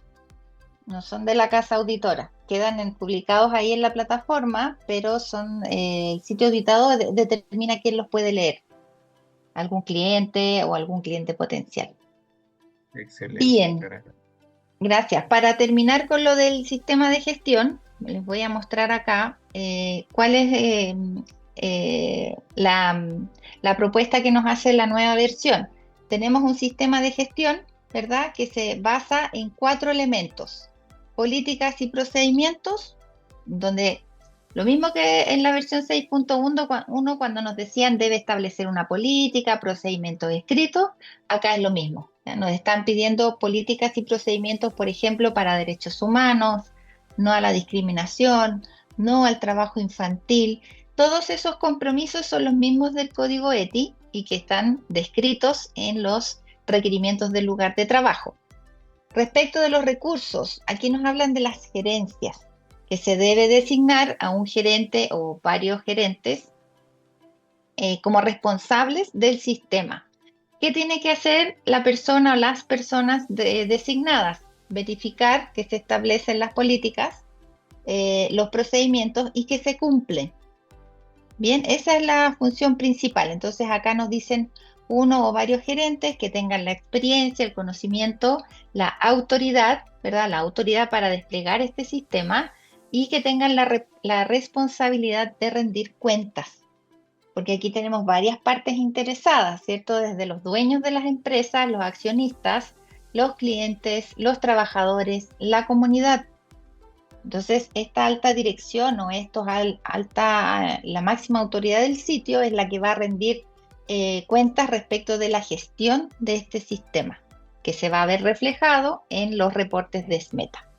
no son de la casa auditora. Quedan publicados ahí en la plataforma, pero son el sitio auditado determina quién los puede leer, algún cliente o algún cliente potencial. Excelente, Bien, muchas gracias. gracias. Para terminar con lo del sistema de gestión, les voy a mostrar acá cuál es la propuesta que nos hace la nueva versión. Tenemos un sistema de gestión, ¿verdad?, que se basa en 4 elementos: políticas y procedimientos, donde lo mismo que en la versión 6.1 cuando nos decían debe establecer una política, procedimientos escritos, acá es lo mismo. ¿Ya? Nos están pidiendo políticas y procedimientos, por ejemplo, para derechos humanos, no a la discriminación, no al trabajo infantil. Todos esos compromisos son los mismos del Código ETI y que están descritos en los requerimientos del lugar de trabajo. Respecto de los recursos, aquí nos hablan de las gerencias, que se debe designar a un gerente o varios gerentes como responsables del sistema. ¿Qué tiene que hacer la persona o las personas designadas? Verificar que se establecen las políticas, los procedimientos y que se cumplen. Bien, esa es la función principal. Entonces acá nos dicen uno o varios gerentes que tengan la experiencia, el conocimiento, la autoridad, ¿verdad? La autoridad para desplegar este sistema y que tengan la responsabilidad de rendir cuentas. Porque aquí tenemos varias partes interesadas, ¿cierto? Desde los dueños de las empresas, los accionistas, los clientes, los trabajadores, la comunidad. Entonces, esta alta dirección o la máxima autoridad del sitio es la que va a rendir cuentas respecto de la gestión de este sistema, que se va a ver reflejado en los reportes de SMETA.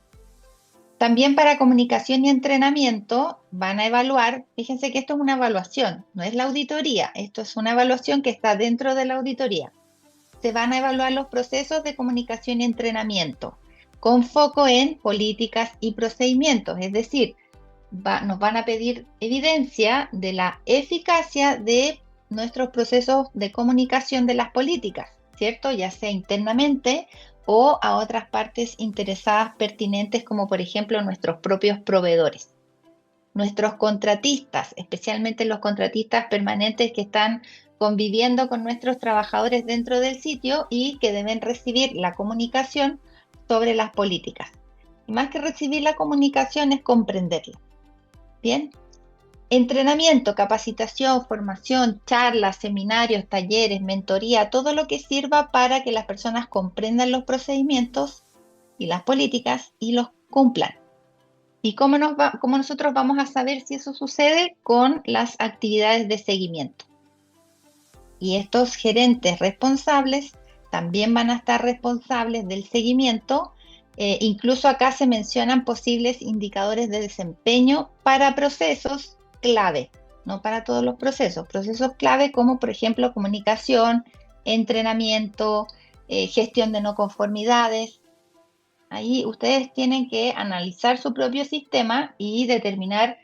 También para comunicación y entrenamiento van a evaluar, fíjense que esto es una evaluación, no es la auditoría, esto es una evaluación que está dentro de la auditoría. Se van a evaluar los procesos de comunicación y entrenamiento con foco en políticas y procedimientos, es decir, nos van a pedir evidencia de la eficacia de nuestros procesos de comunicación de las políticas, ¿cierto? Ya sea internamente o a otras partes interesadas pertinentes, como por ejemplo nuestros propios proveedores. Nuestros contratistas, especialmente los contratistas permanentes que están conviviendo con nuestros trabajadores dentro del sitio y que deben recibir la comunicación sobre las políticas. Y más que recibir la comunicación es comprenderla. Bien. Entrenamiento, capacitación, formación, charlas, seminarios, talleres, mentoría, todo lo que sirva para que las personas comprendan los procedimientos y las políticas y los cumplan. ¿Y cómo nosotros vamos a saber si eso sucede? Con las actividades de seguimiento. Y estos gerentes responsables también van a estar responsables del seguimiento. Incluso acá se mencionan posibles indicadores de desempeño para procesos clave, no para todos los procesos clave como por ejemplo comunicación, entrenamiento, gestión de no conformidades. Ahí ustedes tienen que analizar su propio sistema y determinar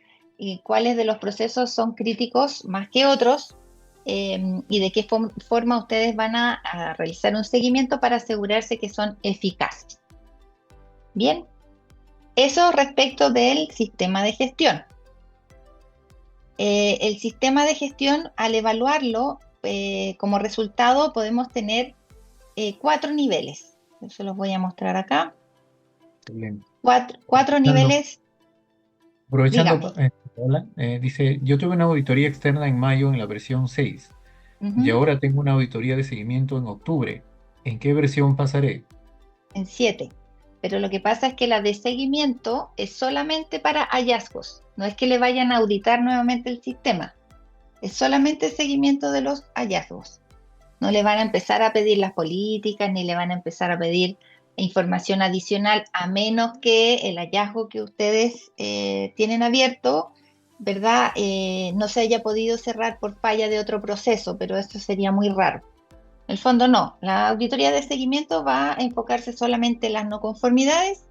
cuáles de los procesos son críticos más que otros y de qué forma ustedes van a realizar un seguimiento para asegurarse que son eficaces. Bien, eso respecto del sistema de gestión. El sistema de gestión, al evaluarlo, como resultado podemos tener 4 niveles. Eso los voy a mostrar acá. Excelente. Cuatro niveles. Aprovechando, Dígame. hola, dice, yo tuve una auditoría externa en mayo en la versión 6 y ahora tengo una auditoría de seguimiento en octubre. ¿En qué versión pasaré? En 7. Pero lo que pasa es que la de seguimiento es solamente para hallazgos. No es que le vayan a auditar nuevamente el sistema. Es solamente seguimiento de los hallazgos. No le van a empezar a pedir las políticas ni le van a empezar a pedir información adicional, a menos que el hallazgo que ustedes tienen abierto, ¿verdad? No se haya podido cerrar por falla de otro proceso, pero esto sería muy raro. En el fondo no, la auditoría de seguimiento va a enfocarse solamente en las no conformidades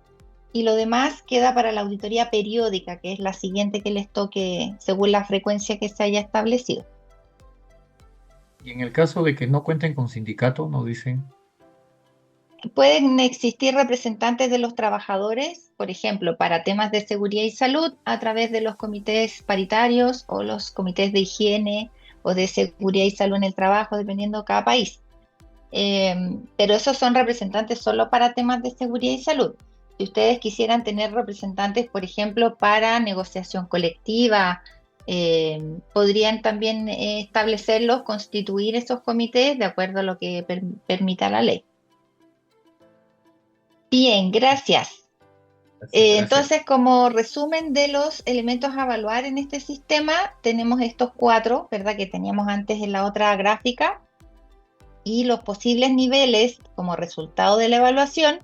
y lo demás queda para la auditoría periódica, que es la siguiente que les toque según la frecuencia que se haya establecido. Y en el caso de que no cuenten con sindicato, nos dicen, Pueden existir representantes de los trabajadores, por ejemplo, para temas de seguridad y salud a través de los comités paritarios o los comités de higiene o de seguridad y salud en el trabajo, dependiendo de cada país. Pero esos son representantes solo para temas de seguridad y salud. Si ustedes quisieran tener representantes, por ejemplo, para negociación colectiva, podrían también establecerlos, constituir esos comités de acuerdo a lo que permita la ley. Bien, gracias. gracias. Entonces, como resumen de los elementos a evaluar en este sistema, tenemos estos 4, ¿verdad? Que teníamos antes en la otra gráfica. Y los posibles niveles como resultado de la evaluación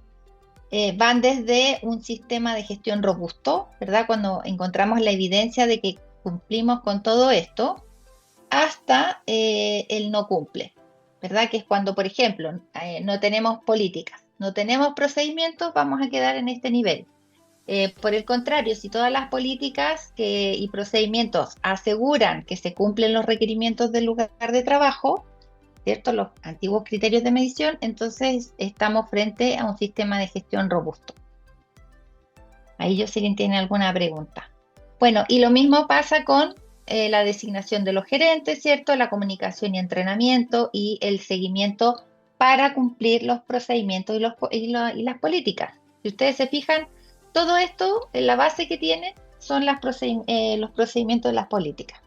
van desde un sistema de gestión robusto, ¿verdad? Cuando encontramos la evidencia de que cumplimos con todo esto, hasta el no cumple, ¿verdad? Que es cuando, por ejemplo, no tenemos políticas, no tenemos procedimientos, vamos a quedar en este nivel. Por el contrario, si todas las políticas y procedimientos aseguran que se cumplen los requerimientos del lugar de trabajo, ¿cierto? Los antiguos criterios de medición, entonces estamos frente a un sistema de gestión robusto. Ahí yo sé que tiene alguna pregunta. Bueno, y lo mismo pasa con la designación de los gerentes, ¿cierto? La comunicación y entrenamiento y el seguimiento para cumplir los procedimientos y las políticas. Si ustedes se fijan, todo esto, en la base que tiene, son los procedimientos de las políticas.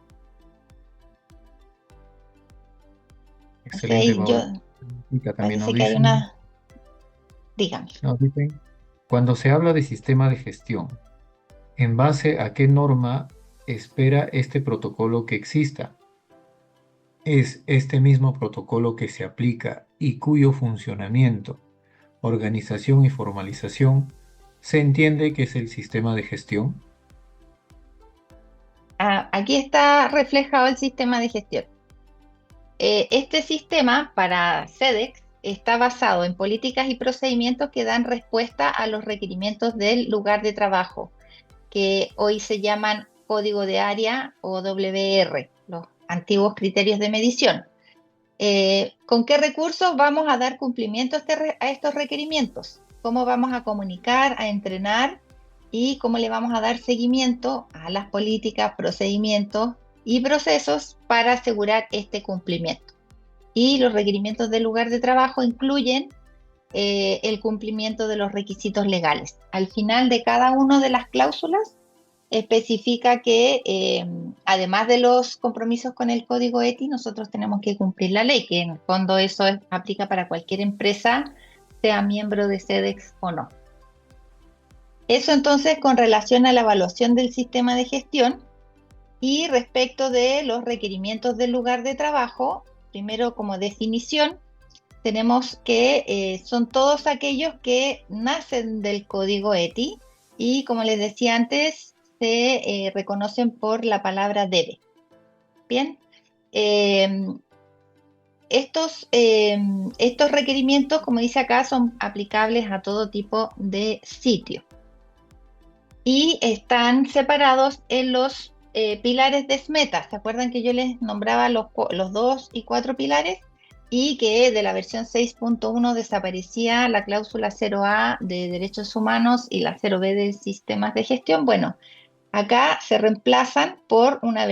Excelente, Entonces, Paola. Explica también nos parece que hay dicen, una, dígame. nos dicen, cuando se habla de sistema de gestión, ¿en base a qué norma espera este protocolo que exista? Es este mismo protocolo que se aplica y cuyo funcionamiento, organización y formalización se entiende que es el sistema de gestión. Aquí está reflejado el sistema de gestión. Este sistema para SEDEX está basado en políticas y procedimientos que dan respuesta a los requerimientos del lugar de trabajo, que hoy se llaman código de área o WR, los antiguos criterios de medición. ¿Con qué recursos vamos a dar cumplimiento a estos requerimientos? ¿Cómo vamos a comunicar, a entrenar y cómo le vamos a dar seguimiento a las políticas, procedimientos y procesos para asegurar este cumplimiento? Y los requerimientos del lugar de trabajo incluyen el cumplimiento de los requisitos legales. Al final de cada una de las cláusulas especifica que además de los compromisos con el código ETI, nosotros tenemos que cumplir la ley, que en el fondo eso aplica para cualquier empresa, sea miembro de SEDEX o no. Eso entonces con relación a la evaluación del sistema de gestión. Y respecto de los requerimientos del lugar de trabajo, primero como definición, tenemos que son todos aquellos que nacen del código ETI y, como les decía antes, se reconocen por la palabra debe. Bien, estos requerimientos, como dice acá, son aplicables a todo tipo de sitio y están separados en los pilares de SMETA. ¿Se acuerdan que yo les nombraba los 2 y 4 pilares? Y que de la versión 6.1 desaparecía la cláusula 0A de derechos humanos y la 0B de sistemas de gestión. Bueno, acá se reemplazan por una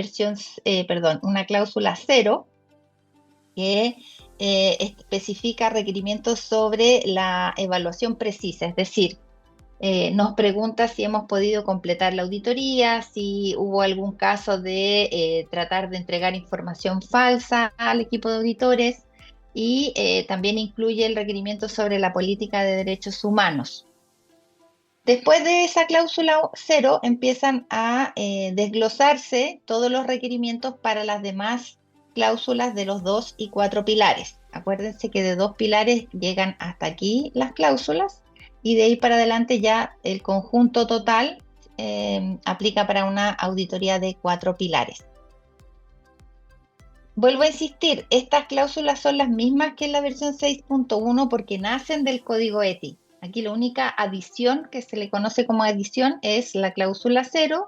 una cláusula 0 que especifica requerimientos sobre la evaluación precisa, es decir, nos pregunta si hemos podido completar la auditoría, si hubo algún caso de tratar de entregar información falsa al equipo de auditores y también incluye el requerimiento sobre la política de derechos humanos. Después de esa cláusula 0 empiezan a desglosarse todos los requerimientos para las demás cláusulas de los 2 y 4 pilares. Acuérdense que de 2 pilares llegan hasta aquí las cláusulas y de ahí para adelante ya el conjunto total aplica para una auditoría de 4 pilares. Vuelvo a insistir, estas cláusulas son las mismas que en la versión 6.1 porque nacen del código ETI. Aquí la única adición que se le conoce como adición es la cláusula 0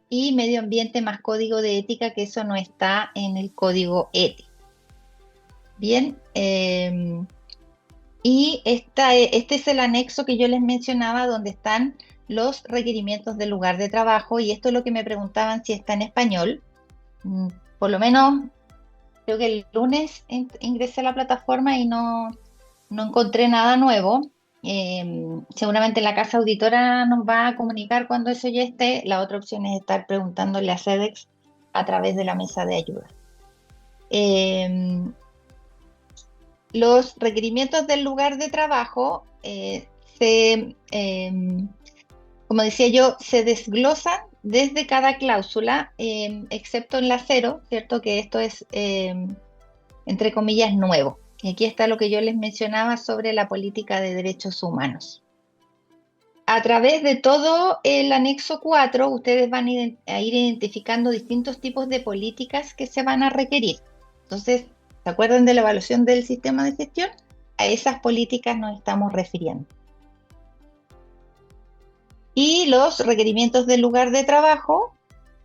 y medio ambiente más código de ética, que eso no está en el código ETI. Bien, y este es el anexo que yo les mencionaba donde están los requerimientos del lugar de trabajo y esto es lo que me preguntaban si está en español. Por lo menos creo que el lunes ingresé a la plataforma y no encontré nada nuevo. Seguramente la casa auditora nos va a comunicar cuando eso ya esté. La otra opción es estar preguntándole a SEDEX a través de la mesa de ayuda. Los requerimientos del lugar de trabajo como decía yo, se desglosan desde cada cláusula, excepto en la 0, ¿cierto? Que esto es, entre comillas, nuevo. Y aquí está lo que yo les mencionaba sobre la política de derechos humanos. A través de todo el anexo 4, ustedes van a ir identificando distintos tipos de políticas que se van a requerir. Entonces, ¿se acuerdan de la evaluación del sistema de gestión? A esas políticas nos estamos refiriendo. Y los requerimientos del lugar de trabajo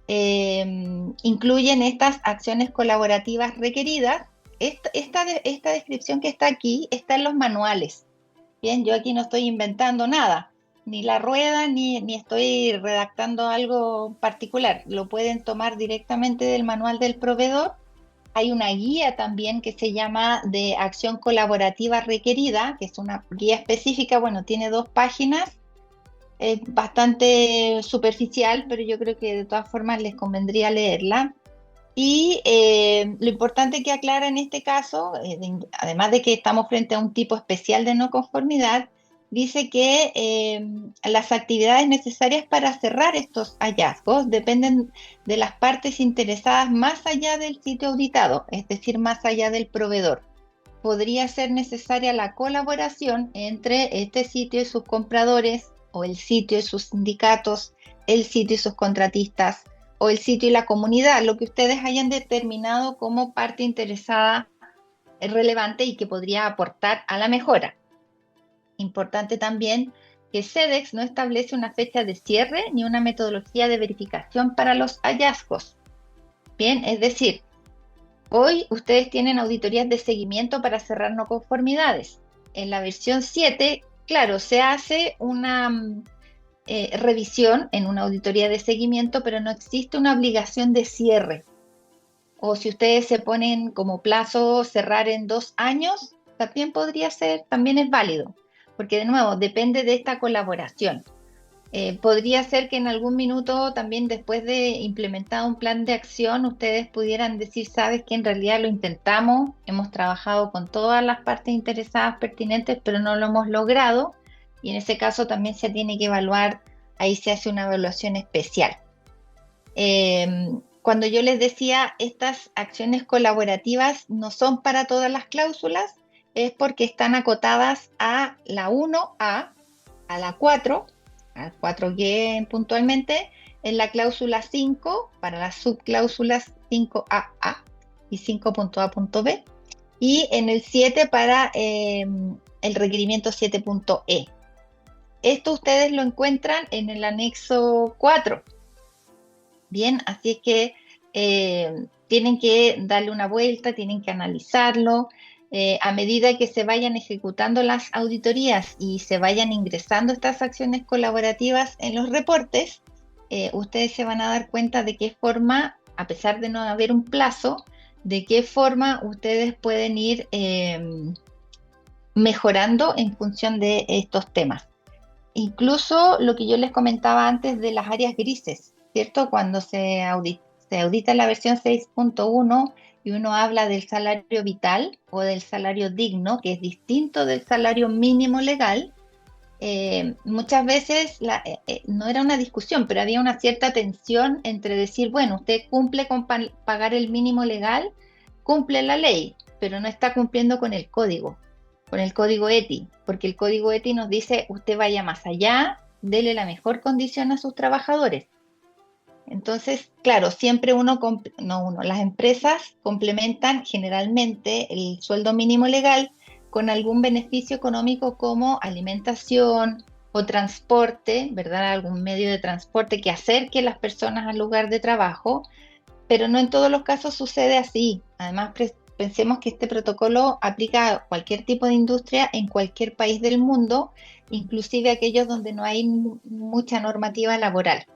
incluyen estas acciones colaborativas requeridas. Esta descripción que está aquí está en los manuales. Bien, yo aquí no estoy inventando nada, ni la rueda, ni estoy redactando algo particular. Lo pueden tomar directamente del manual del proveedor. Hay una guía también que se llama de acción colaborativa requerida, que es una guía específica, bueno, tiene 2 páginas. Es bastante superficial, pero yo creo que de todas formas les convendría leerla. Y lo importante que aclara en este caso, además de que estamos frente a un tipo especial de no conformidad, dice que las actividades necesarias para cerrar estos hallazgos dependen de las partes interesadas más allá del sitio auditado, es decir, más allá del proveedor. Podría ser necesaria la colaboración entre este sitio y sus compradores, o el sitio y sus sindicatos, el sitio y sus contratistas, o el sitio y la comunidad, lo que ustedes hayan determinado como parte interesada relevante y que podría aportar a la mejora. Importante también que SEDEX no establece una fecha de cierre ni una metodología de verificación para los hallazgos. Bien, es decir, hoy ustedes tienen auditorías de seguimiento para cerrar no conformidades. En la versión 7, claro, se hace una revisión en una auditoría de seguimiento, pero no existe una obligación de cierre. O si ustedes se ponen como plazo cerrar en 2 años, también podría ser, también es válido, porque de nuevo depende de esta colaboración. Podría ser que en algún minuto también después de implementar un plan de acción, ustedes pudieran decir, sabes que en realidad lo intentamos, hemos trabajado con todas las partes interesadas pertinentes, pero no lo hemos logrado, y en ese caso también se tiene que evaluar, ahí se hace una evaluación especial. Cuando yo les decía, estas acciones colaborativas no son para todas las cláusulas, es porque están acotadas a la 1A, a la 4, al 4G puntualmente, en la cláusula 5, para las subcláusulas 5AA y 5.A.B, y en el 7 para el requerimiento 7.E. Esto ustedes lo encuentran en el anexo 4. Bien, así es que tienen que darle una vuelta, tienen que analizarlo. A medida que se vayan ejecutando las auditorías y se vayan ingresando estas acciones colaborativas en los reportes, ustedes se van a dar cuenta de qué forma, a pesar de no haber un plazo, de qué forma ustedes pueden ir mejorando en función de estos temas. Incluso lo que yo les comentaba antes de las áreas grises, ¿cierto? Cuando se audita la versión 6.1 y uno habla del salario vital o del salario digno, que es distinto del salario mínimo legal, muchas veces no era una discusión, pero había una cierta tensión entre decir, bueno, usted cumple con pagar el mínimo legal, cumple la ley, pero no está cumpliendo con el código ETI, porque el código ETI nos dice, usted vaya más allá, dele la mejor condición a sus trabajadores. Entonces, claro, siempre las empresas complementan generalmente el sueldo mínimo legal con algún beneficio económico como alimentación o transporte, ¿verdad? Algún medio de transporte que acerque a las personas al lugar de trabajo, pero no en todos los casos sucede así. Además, pensemos que este protocolo aplica a cualquier tipo de industria en cualquier país del mundo, inclusive aquellos donde no hay mucha normativa laboral.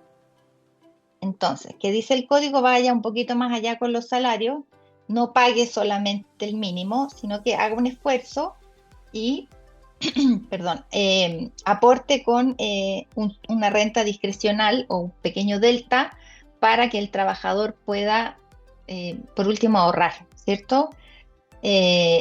Entonces, que dice el código, vaya un poquito más allá con los salarios, no pague solamente el mínimo, sino que haga un esfuerzo y, perdón, aporte con una renta discrecional o un pequeño delta para que el trabajador pueda, por último, ahorrar, ¿cierto?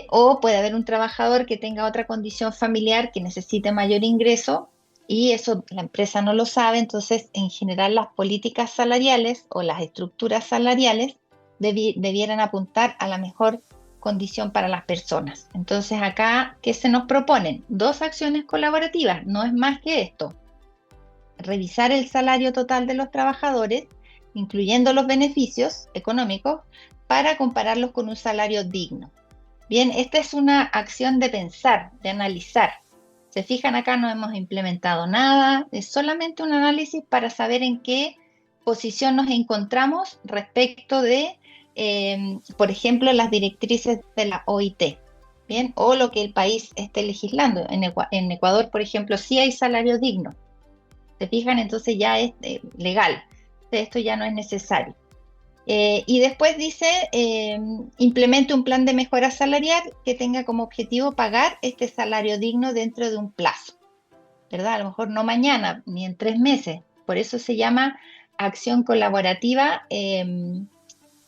O puede haber un trabajador que tenga otra condición familiar que necesite mayor ingreso y eso la empresa no lo sabe, entonces en general las políticas salariales o las estructuras salariales debieran apuntar a la mejor condición para las personas. Entonces acá, ¿qué se nos proponen? 2 acciones colaborativas, no es más que esto. Revisar el salario total de los trabajadores, incluyendo los beneficios económicos, para compararlos con un salario digno. Bien, esta es una acción de pensar, de analizar. Se fijan acá, no hemos implementado nada, es solamente un análisis para saber en qué posición nos encontramos respecto de, por ejemplo, las directrices de la OIT, ¿bien? O lo que el país esté legislando. En Ecuador, por ejemplo, sí hay salario digno. Se fijan, entonces ya es legal. Esto ya no es necesario. Y después dice, implemente un plan de mejora salarial que tenga como objetivo pagar este salario digno dentro de un plazo. ¿verdad? A lo mejor no mañana, ni en 3 meses. Por eso se llama acción colaborativa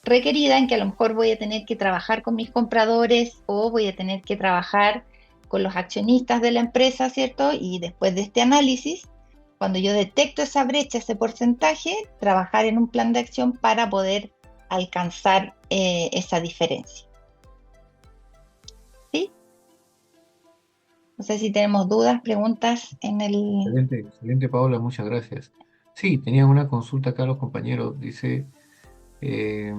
requerida, en que a lo mejor voy a tener que trabajar con mis compradores o voy a tener que trabajar con los accionistas de la empresa, ¿cierto? Y después de este análisis, cuando yo detecto esa brecha, ese porcentaje, trabajar en un plan de acción para poder alcanzar esa diferencia. ¿Sí? No sé si tenemos dudas, preguntas en el... Excelente, excelente, Paola, muchas gracias. Sí, tenían una consulta acá los compañeros. Dice, eh,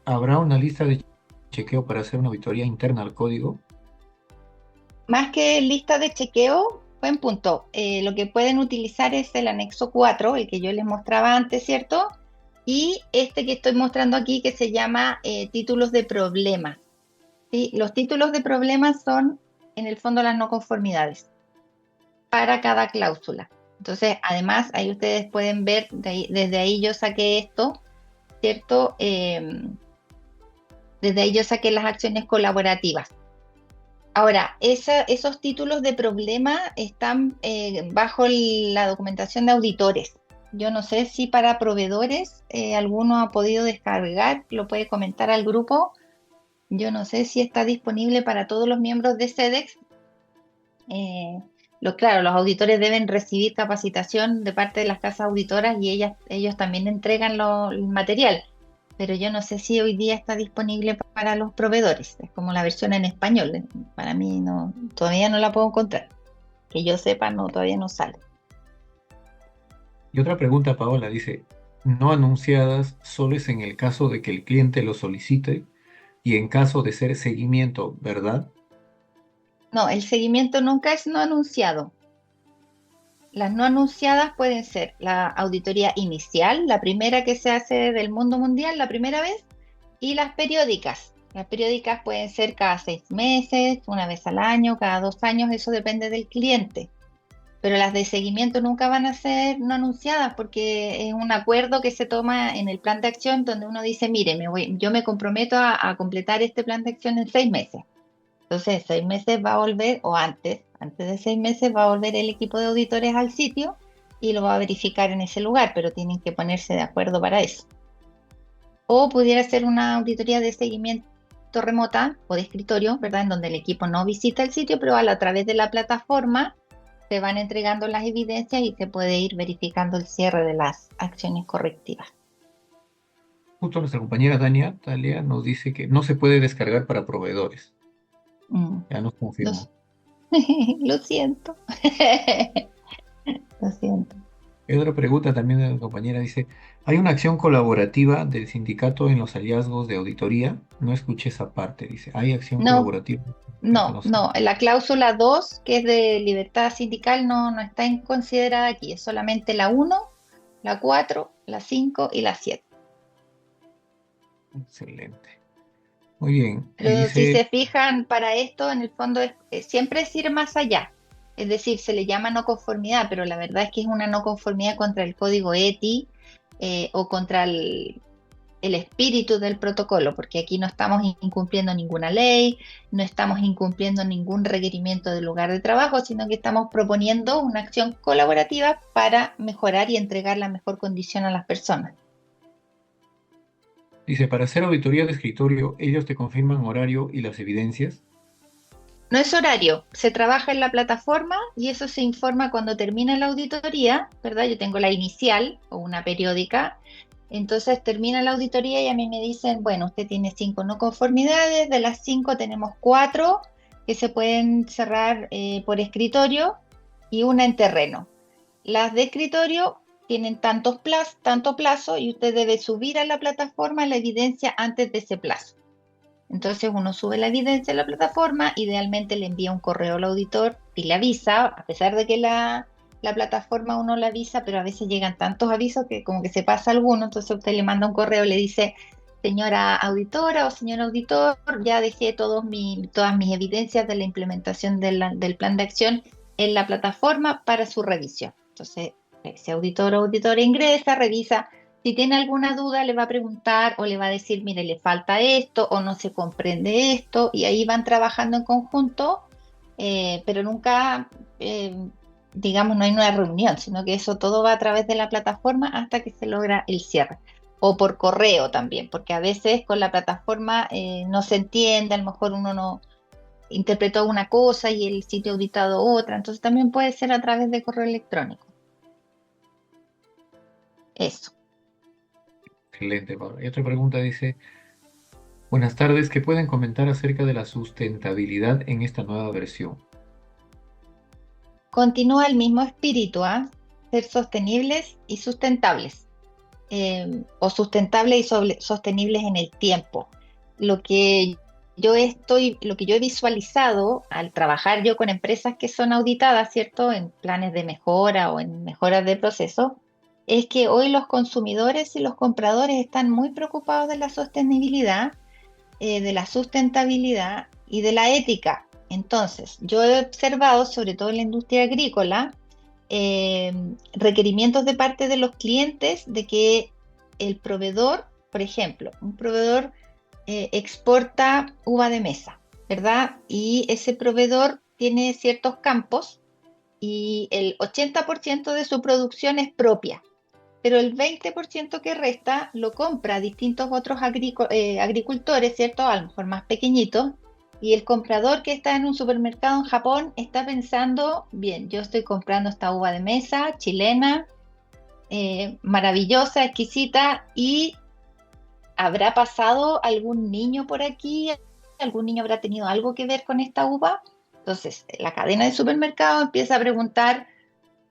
¿habrá una lista de chequeo para hacer una auditoría interna al código? Más que lista de chequeo, buen punto. Lo que pueden utilizar es el anexo 4, el que yo les mostraba antes, ¿cierto? Y este que estoy mostrando aquí, que se llama títulos de problemas. ¿Sí? Los títulos de problemas son, en el fondo, las no conformidades para cada cláusula. Entonces, además, ahí ustedes pueden ver, desde ahí yo saqué esto, ¿cierto? Desde ahí yo saqué las acciones colaborativas. Ahora, esos títulos de problema están bajo la documentación de auditores. Yo no sé si para proveedores alguno ha podido descargar, lo puede comentar al grupo. Yo no sé si está disponible para todos los miembros de SEDEX. Claro, los auditores deben recibir capacitación de parte de las casas auditoras y ellos también entregan el material, pero yo no sé si hoy día está disponible para los proveedores. Es como la versión en español. Para mí no, todavía no la puedo encontrar. Que yo sepa, no, todavía no sale. Y otra pregunta, Paola, dice, no anunciadas solo es en el caso de que el cliente lo solicite y en caso de ser seguimiento, ¿verdad? No, el seguimiento nunca es no anunciado. Las no anunciadas pueden ser la auditoría inicial, la primera que se hace del mundo mundial, la primera vez, y las periódicas. Las periódicas pueden ser cada 6 meses, una vez al año, cada 2 años, eso depende del cliente. Pero las de seguimiento nunca van a ser no anunciadas porque es un acuerdo que se toma en el plan de acción donde uno dice, mire, yo me comprometo a completar este plan de acción en 6 meses. Entonces, 6 meses va a volver, o antes de 6 meses va a volver el equipo de auditores al sitio y lo va a verificar en ese lugar, pero tienen que ponerse de acuerdo para eso. O pudiera ser una auditoría de seguimiento remota o de escritorio, ¿verdad? En donde el equipo no visita el sitio, pero a través de la plataforma se van entregando las evidencias y se puede ir verificando el cierre de las acciones correctivas. Justo nuestra compañera Talia, nos dice que no se puede descargar para proveedores. Mm, Ya nos los- confirmó. lo siento. Lo siento. Y otra pregunta también de la compañera dice, ¿hay una acción colaborativa del sindicato en los hallazgos de auditoría? No escuché esa parte, dice, ¿hay acción No, colaborativa? no, no. La cláusula 2, que es de libertad sindical, no está considerada aquí. Es solamente la 1, la 4, la 5 y la 7. Excelente. Muy bien. Y Pero si dice, se fijan, para esto, en el fondo, siempre es ir más allá. Es decir, se le llama no conformidad, pero la verdad es que es una no conformidad contra el código ETI o contra el espíritu del protocolo, porque aquí no estamos incumpliendo ninguna ley, no estamos incumpliendo ningún requerimiento del lugar de trabajo, sino que estamos proponiendo una acción colaborativa para mejorar y entregar la mejor condición a las personas. para hacer auditoría de escritorio, ellos te confirman horario y las evidencias. No es horario, se trabaja en la plataforma y eso se informa cuando termina la auditoría, ¿verdad? Yo tengo la inicial o una periódica, entonces termina la auditoría y a mí me dicen, bueno, usted tiene 5 no conformidades, de las 5 tenemos 4 que se pueden cerrar por escritorio y una en terreno. Las de escritorio tienen tanto plazo y usted debe subir a la plataforma la evidencia antes de ese plazo. Entonces uno sube la evidencia a la plataforma, idealmente le envía un correo al auditor y le avisa, a pesar de que la plataforma uno le avisa, pero a veces llegan tantos avisos que como que se pasa alguno, entonces usted le manda un correo, le dice, señora auditora o señor auditor, ya dejé todas mis evidencias de la implementación del plan de acción en la plataforma para su revisión. Entonces ese auditor o auditora ingresa, revisa. Si tiene alguna duda, le va a preguntar o le va a decir, mire, le falta esto o no se comprende esto, y ahí van trabajando en conjunto, pero nunca eh, digamos, no hay una reunión, sino que eso todo va a través de la plataforma hasta que se logra el cierre. O por correo también, porque a veces con la plataforma no se entiende, a lo mejor uno no interpretó una cosa y el sitio auditado otra, entonces también puede ser a través de correo electrónico. Eso. Excelente, Paula. Y otra pregunta dice, buenas tardes, ¿qué pueden comentar acerca de la sustentabilidad en esta nueva versión? Continúa el mismo espíritu, ¿ah? Ser sostenibles y sustentables, o sustentables y sostenibles en el tiempo. Lo que lo que yo he visualizado al trabajar yo con empresas que son auditadas, ¿cierto? En planes de mejora o en mejoras de proceso, es que hoy los consumidores y los compradores están muy preocupados de la sostenibilidad, de la sustentabilidad y de la ética. Entonces, yo he observado, sobre todo en la industria agrícola, eh, requerimientos de parte de los clientes de que el proveedor, por ejemplo, un proveedor exporta uva de mesa, ¿verdad? Y ese proveedor tiene ciertos campos y el 80% de su producción es propia, pero el 20% que resta lo compra a distintos otros agricultores, ¿cierto? A lo mejor más pequeñitos. Y el comprador que está en un supermercado en Japón está pensando, bien, yo estoy comprando esta uva de mesa chilena, maravillosa, exquisita, y ¿habrá pasado algún niño por aquí? ¿Algún niño habrá tenido algo que ver con esta uva? Entonces, la cadena de supermercado empieza a preguntar,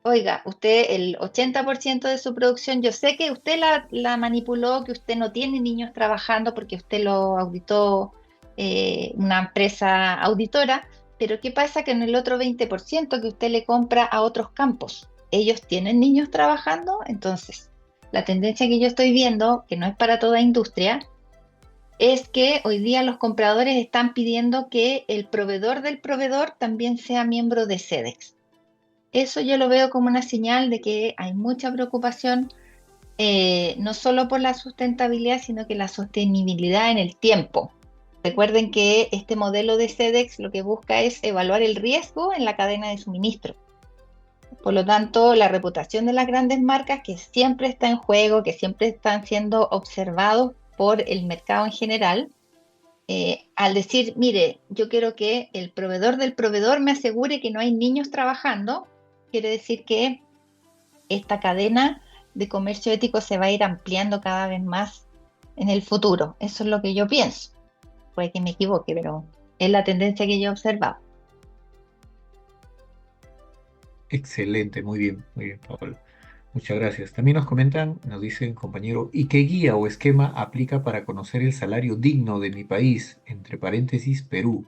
oiga, usted el 80% de su producción, yo sé que usted la manipuló, que usted no tiene niños trabajando porque usted lo auditó una empresa auditora, pero ¿qué pasa que en el otro 20% que usted le compra a otros campos? ¿Ellos tienen niños trabajando? Entonces, la tendencia que yo estoy viendo, que no es para toda industria, es que hoy día los compradores están pidiendo que el proveedor del proveedor también sea miembro de SEDEX. Eso yo lo veo como una señal de que hay mucha preocupación, no solo por la sustentabilidad, sino que la sostenibilidad en el tiempo. Recuerden que este modelo de SEDEX lo que busca es evaluar el riesgo en la cadena de suministro. Por lo tanto, la reputación de las grandes marcas que siempre está en juego, que siempre están siendo observados por el mercado en general, al decir, mire, yo quiero que el proveedor del proveedor me asegure que no hay niños trabajando, quiere decir que esta cadena de comercio ético se va a ir ampliando cada vez más en el futuro. Eso es lo que yo pienso. Puede que me equivoque, pero es la tendencia que yo he observado. Excelente, muy bien, Paula. Muchas gracias. También nos comentan, nos dice un compañero, ¿y qué guía o esquema aplica para conocer el salario digno de mi país? Entre paréntesis, Perú.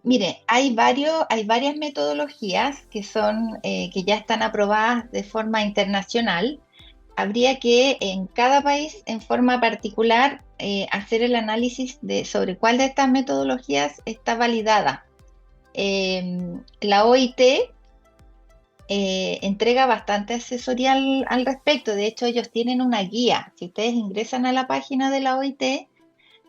Mire, hay varias metodologías que son, que ya están aprobadas de forma internacional. Habría que en cada país, en forma particular, hacer el análisis de sobre cuál de estas metodologías está validada. La OIT entrega bastante asesoría al respecto. De hecho, ellos tienen una guía. Si ustedes ingresan a la página de la OIT,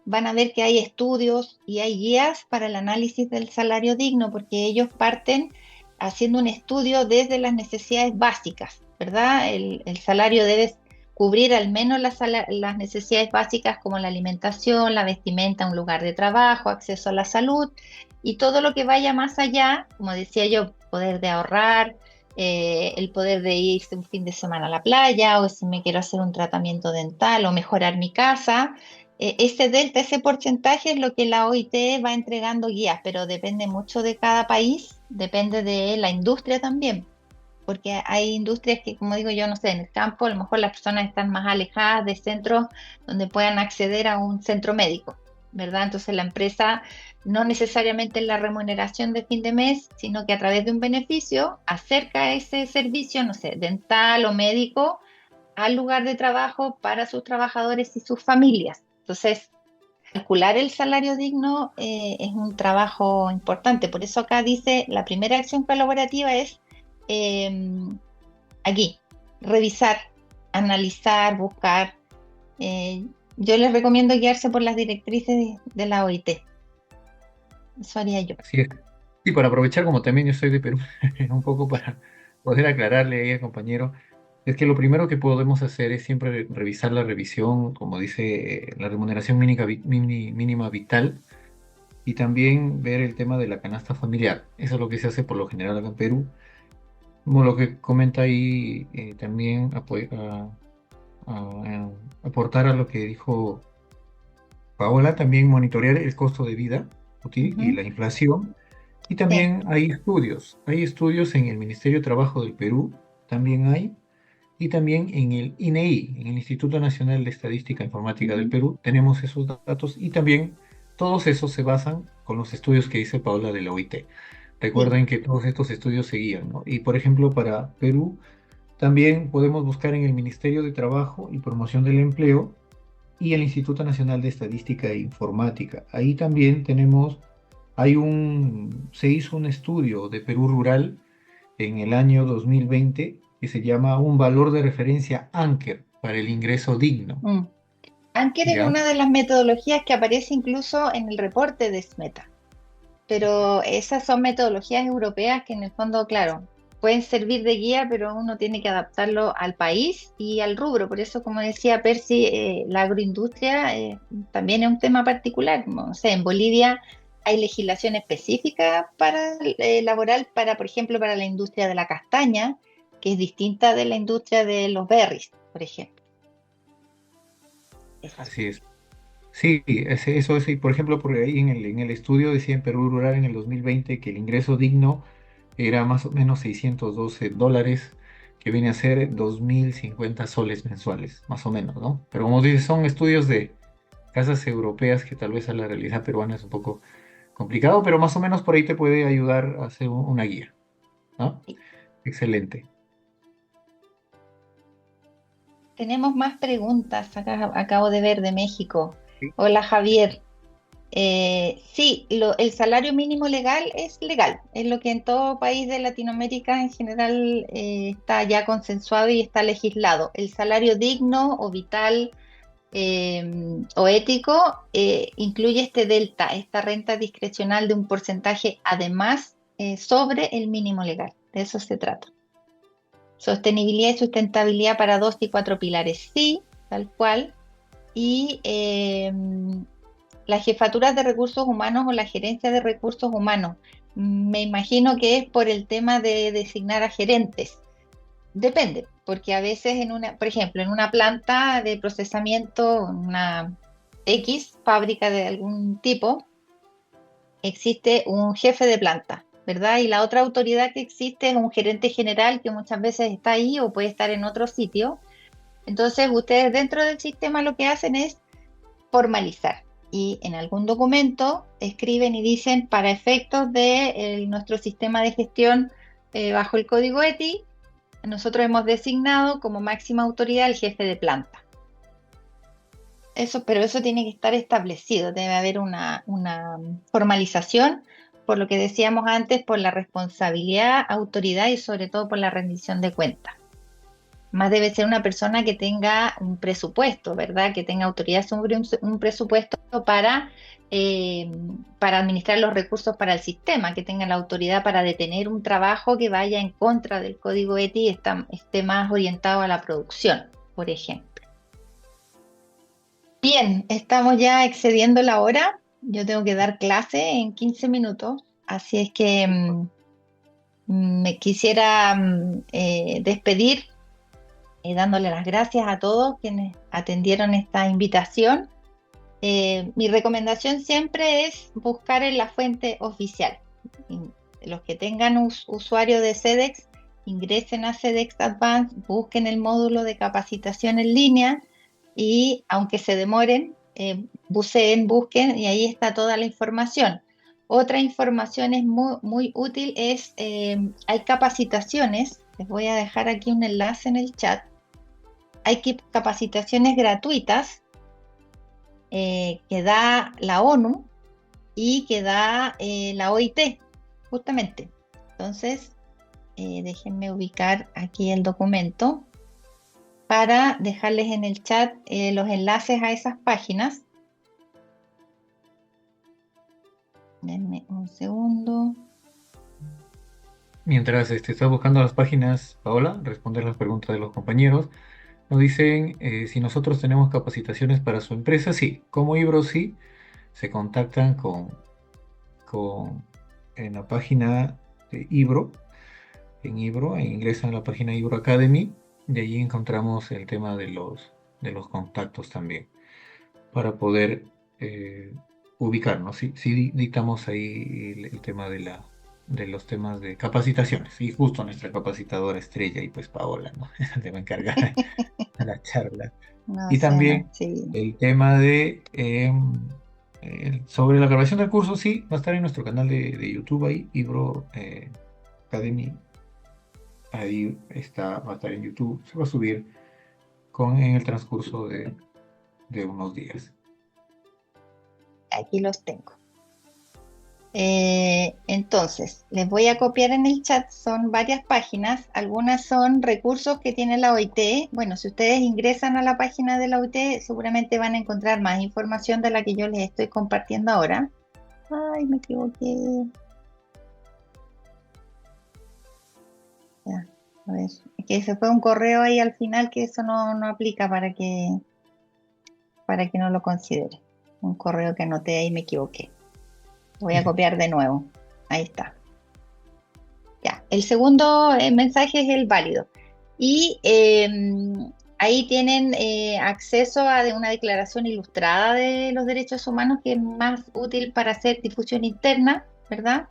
van a ver que hay estudios y hay guías para el análisis del salario digno, porque ellos parten haciendo un estudio desde las necesidades básicas, ¿verdad? El salario debe cubrir al menos las necesidades básicas como la alimentación, la vestimenta, un lugar de trabajo, acceso a la salud y todo lo que vaya más allá, como decía yo, poder de ahorrar, el poder de irse un fin de semana a la playa o si me quiero hacer un tratamiento dental o mejorar mi casa. Ese delta, ese porcentaje es lo que la OIT va entregando guías, pero depende mucho de cada país, depende de la industria también, porque hay industrias que, como digo yo, no sé, en el campo a lo mejor las personas están más alejadas de centros donde puedan acceder a un centro médico, ¿verdad? Entonces la empresa no necesariamente en la remuneración de fin de mes, sino que a través de un beneficio acerca ese servicio, no sé, dental o médico al lugar de trabajo para sus trabajadores y sus familias. Entonces, calcular el salario digno es un trabajo importante. Por eso acá dice, la primera acción colaborativa es eh, aquí, revisar, analizar, buscar. Eh, yo les recomiendo guiarse por las directrices de la OIT. Eso haría yo. Así es. Sí, para aprovechar, como también yo soy de Perú, un poco para poder aclararle ahí al compañero, es que lo primero que podemos hacer es siempre revisar la revisión, como dice, la remuneración mínima vital y también ver el tema de la canasta familiar. Eso es lo que se hace por lo general acá en Perú. Como lo que comenta ahí, también a aportar a lo que dijo Paola, también monitorear el costo de vida, ¿ok? Y Ujú. la inflación. Y Sí. también hay estudios en el Ministerio de Trabajo del Perú, también hay, y también en el INEI, en el Instituto Nacional de Estadística e Informática del Ujú. Perú, tenemos esos datos y también todos esos se basan con los estudios que dice Paola de la OIT. Sí. Recuerden que todos estos estudios seguían, ¿no? Y por ejemplo, para Perú, también podemos buscar en el Ministerio de Trabajo y Promoción del Empleo y el Instituto Nacional de Estadística e Informática. Ahí también se hizo un estudio de Perú rural en el año 2020 que se llama un valor de referencia Anker para el ingreso digno. Mm. Anker es ¿Ya? una de las metodologías que aparece incluso en el reporte de SMETA, pero esas son metodologías europeas que en el fondo, claro, pueden servir de guía, pero uno tiene que adaptarlo al país y al rubro. Por eso, como decía Percy, la agroindustria también es un tema particular. Como, no sé, en Bolivia hay legislación específica para laboral para, por ejemplo, para la industria de la castaña, que es distinta de la industria de los berries, por ejemplo. Eso. Así es. Sí, eso es, y por ejemplo, por ahí en el estudio decía en Perú Rural en el 2020 que el ingreso digno era más o menos $612, que viene a ser 2.050 soles mensuales, más o menos, ¿no? Pero como dices, son estudios de casas europeas que tal vez a la realidad peruana es un poco complicado, pero más o menos por ahí te puede ayudar a hacer una guía, ¿no? Excelente. Tenemos más preguntas. Acá acabo de ver de México. Sí. Hola Javier. Sí, el salario mínimo legal, es lo que en todo país de Latinoamérica en general está ya consensuado y está legislado. El salario digno o vital o ético incluye este delta, esta renta discrecional de un porcentaje además sobre el mínimo legal. De eso se trata. Sostenibilidad y sustentabilidad para dos y cuatro pilares, sí, tal cual. Y las jefaturas de recursos humanos o la gerencia de recursos humanos, me imagino que es por el tema de designar a gerentes. Depende, porque a veces por ejemplo, en una planta de procesamiento, una X fábrica de algún tipo, existe un jefe de planta, ¿verdad? Y la otra autoridad que existe es un gerente general que muchas veces está ahí o puede estar en otro sitio. Entonces, ustedes dentro del sistema lo que hacen es formalizar y en algún documento escriben y dicen para efectos de nuestro sistema de gestión bajo el código ETI, nosotros hemos designado como máxima autoridad al jefe de planta. Eso, pero eso tiene que estar establecido, debe haber una formalización, por lo que decíamos antes, por la responsabilidad, autoridad y sobre todo por la rendición de cuentas. Más debe ser una persona que tenga un presupuesto, ¿verdad? Que tenga autoridad sobre un presupuesto eh, para administrar los recursos para el sistema, que tenga la autoridad para detener un trabajo que vaya en contra del código ETI y esté más orientado a la producción, por ejemplo. Bien, estamos ya excediendo la hora. Yo tengo que dar clase en 15 minutos, así es que me quisiera despedir dándole las gracias a todos quienes atendieron esta invitación. Mi recomendación siempre es buscar en la fuente oficial. Los que tengan usuario de CEDEX, ingresen a CEDEX Advance, busquen el módulo de capacitación en línea y aunque se demoren, buceen, busquen y ahí está toda la información. Otra información es muy útil, hay capacitaciones, les voy a dejar aquí un enlace en el chat, hay capacitaciones gratuitas que da la ONU y que da la OIT, justamente. Entonces, déjenme ubicar aquí el documento para dejarles en el chat los enlaces a esas páginas. Denme un segundo. Mientras estás buscando las páginas, Paola, responder las preguntas de los compañeros, nos dicen si nosotros tenemos capacitaciones para su empresa. Sí, como Ibro sí, se contactan con en la página de Ibro, ingresan a la página Ibro Academy, y allí encontramos el tema de los contactos también, para poder eh, ubicarnos. Sí, sí dictamos ahí el tema de los temas de capacitaciones, y justo nuestra capacitadora estrella, y pues Paola, ¿no? Te va a encargar a la charla. No Y sé, no, también sí. el tema de sobre la grabación del curso, sí, va a estar en nuestro canal de YouTube ahí, Ibro Academy, ahí está, va a estar en YouTube, se va a subir en el transcurso de unos días. Aquí los tengo. Entonces, les voy a copiar en el chat, son varias páginas, algunas son recursos que tiene la OIT. Bueno, si ustedes ingresan a la página de la OIT, seguramente van a encontrar más información de la que yo les estoy compartiendo ahora. Ay, me equivoqué. Ya, a ver, es que se fue un correo ahí al final que eso no aplica para que no lo considere. Un correo que anoté ahí, me equivoqué. Voy a copiar de nuevo. Ahí está. Ya, el segundo mensaje es el válido. Y ahí tienen acceso a una declaración ilustrada de los derechos humanos que es más útil para hacer difusión interna, ¿verdad?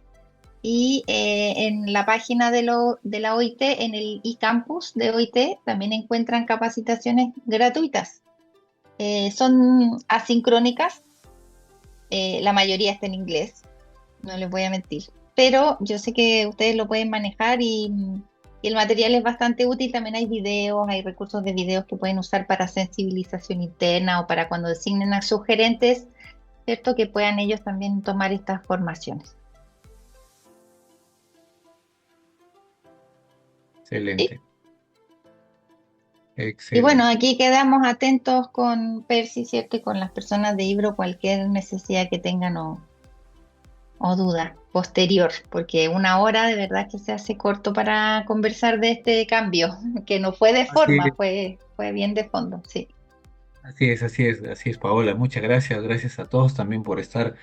Y en la página de la OIT, en el eCampus de OIT, también encuentran capacitaciones gratuitas. Son asincrónicas, la mayoría está en inglés, no les voy a mentir. Pero yo sé que ustedes lo pueden manejar y el material es bastante útil. También hay videos, hay recursos de videos que pueden usar para sensibilización interna o para cuando designen a sus gerentes, ¿cierto? Que puedan ellos también tomar estas formaciones. ¿Sí? Excelente, Y bueno, excelente. aquí quedamos atentos con Percy, ¿cierto? Y con las personas de Ibro, cualquier necesidad que tengan o duda posterior, porque una hora de verdad que se hace corto para conversar de este cambio, que no fue de Así forma, es, fue bien de fondo, sí. así es, así es, así es, Paola. Muchas gracias, gracias a todos también por estar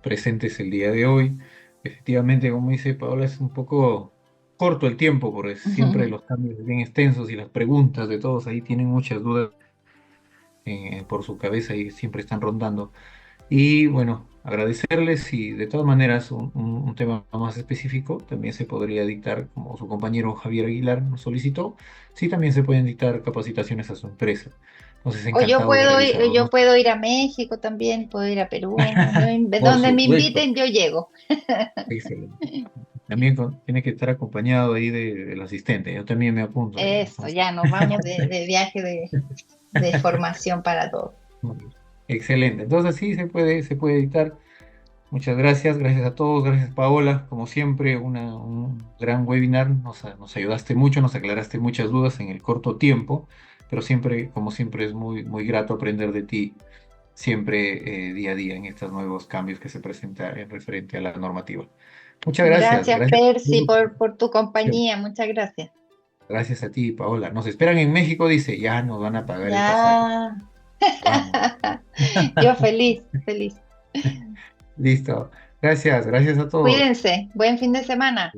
presentes el día de hoy. Efectivamente, como dice Paola, es un poco corto el tiempo, porque siempre los cambios son bien extensos y las preguntas de todos ahí tienen muchas dudas por su cabeza y siempre están rondando. Y bueno, agradecerles y de todas maneras un tema más específico también se podría dictar, como su compañero Javier Aguilar nos solicitó, sí también se pueden dictar capacitaciones a su empresa. Entonces, O encantados de realizarlo, yo ¿no? puedo ir a México también, puedo ir a Perú, Por donde me supuesto, inviten yo llego. excelente. También tiene que estar acompañado ahí del asistente, yo también me apunto ahí. Eso, ya nos vamos de viaje de formación para todos. Muy bien. Excelente, entonces sí se puede dictar. Muchas gracias, gracias a todos, gracias Paola, como siempre, un gran webinar, nos ayudaste mucho, nos aclaraste muchas dudas en el corto tiempo, pero siempre, como siempre, es muy grato aprender de ti, siempre día a día en estos nuevos cambios que se presentan en referente a la normativa. Muchas gracias, Gracias, gracias. Percy, por tu compañía, muchas gracias. Gracias a ti, Paola. Nos esperan en México, dice, ya nos van a pagar el pasaje. Ya, Vamos. yo feliz, feliz. Listo. Gracias, gracias a todos. Cuídense, buen fin de semana.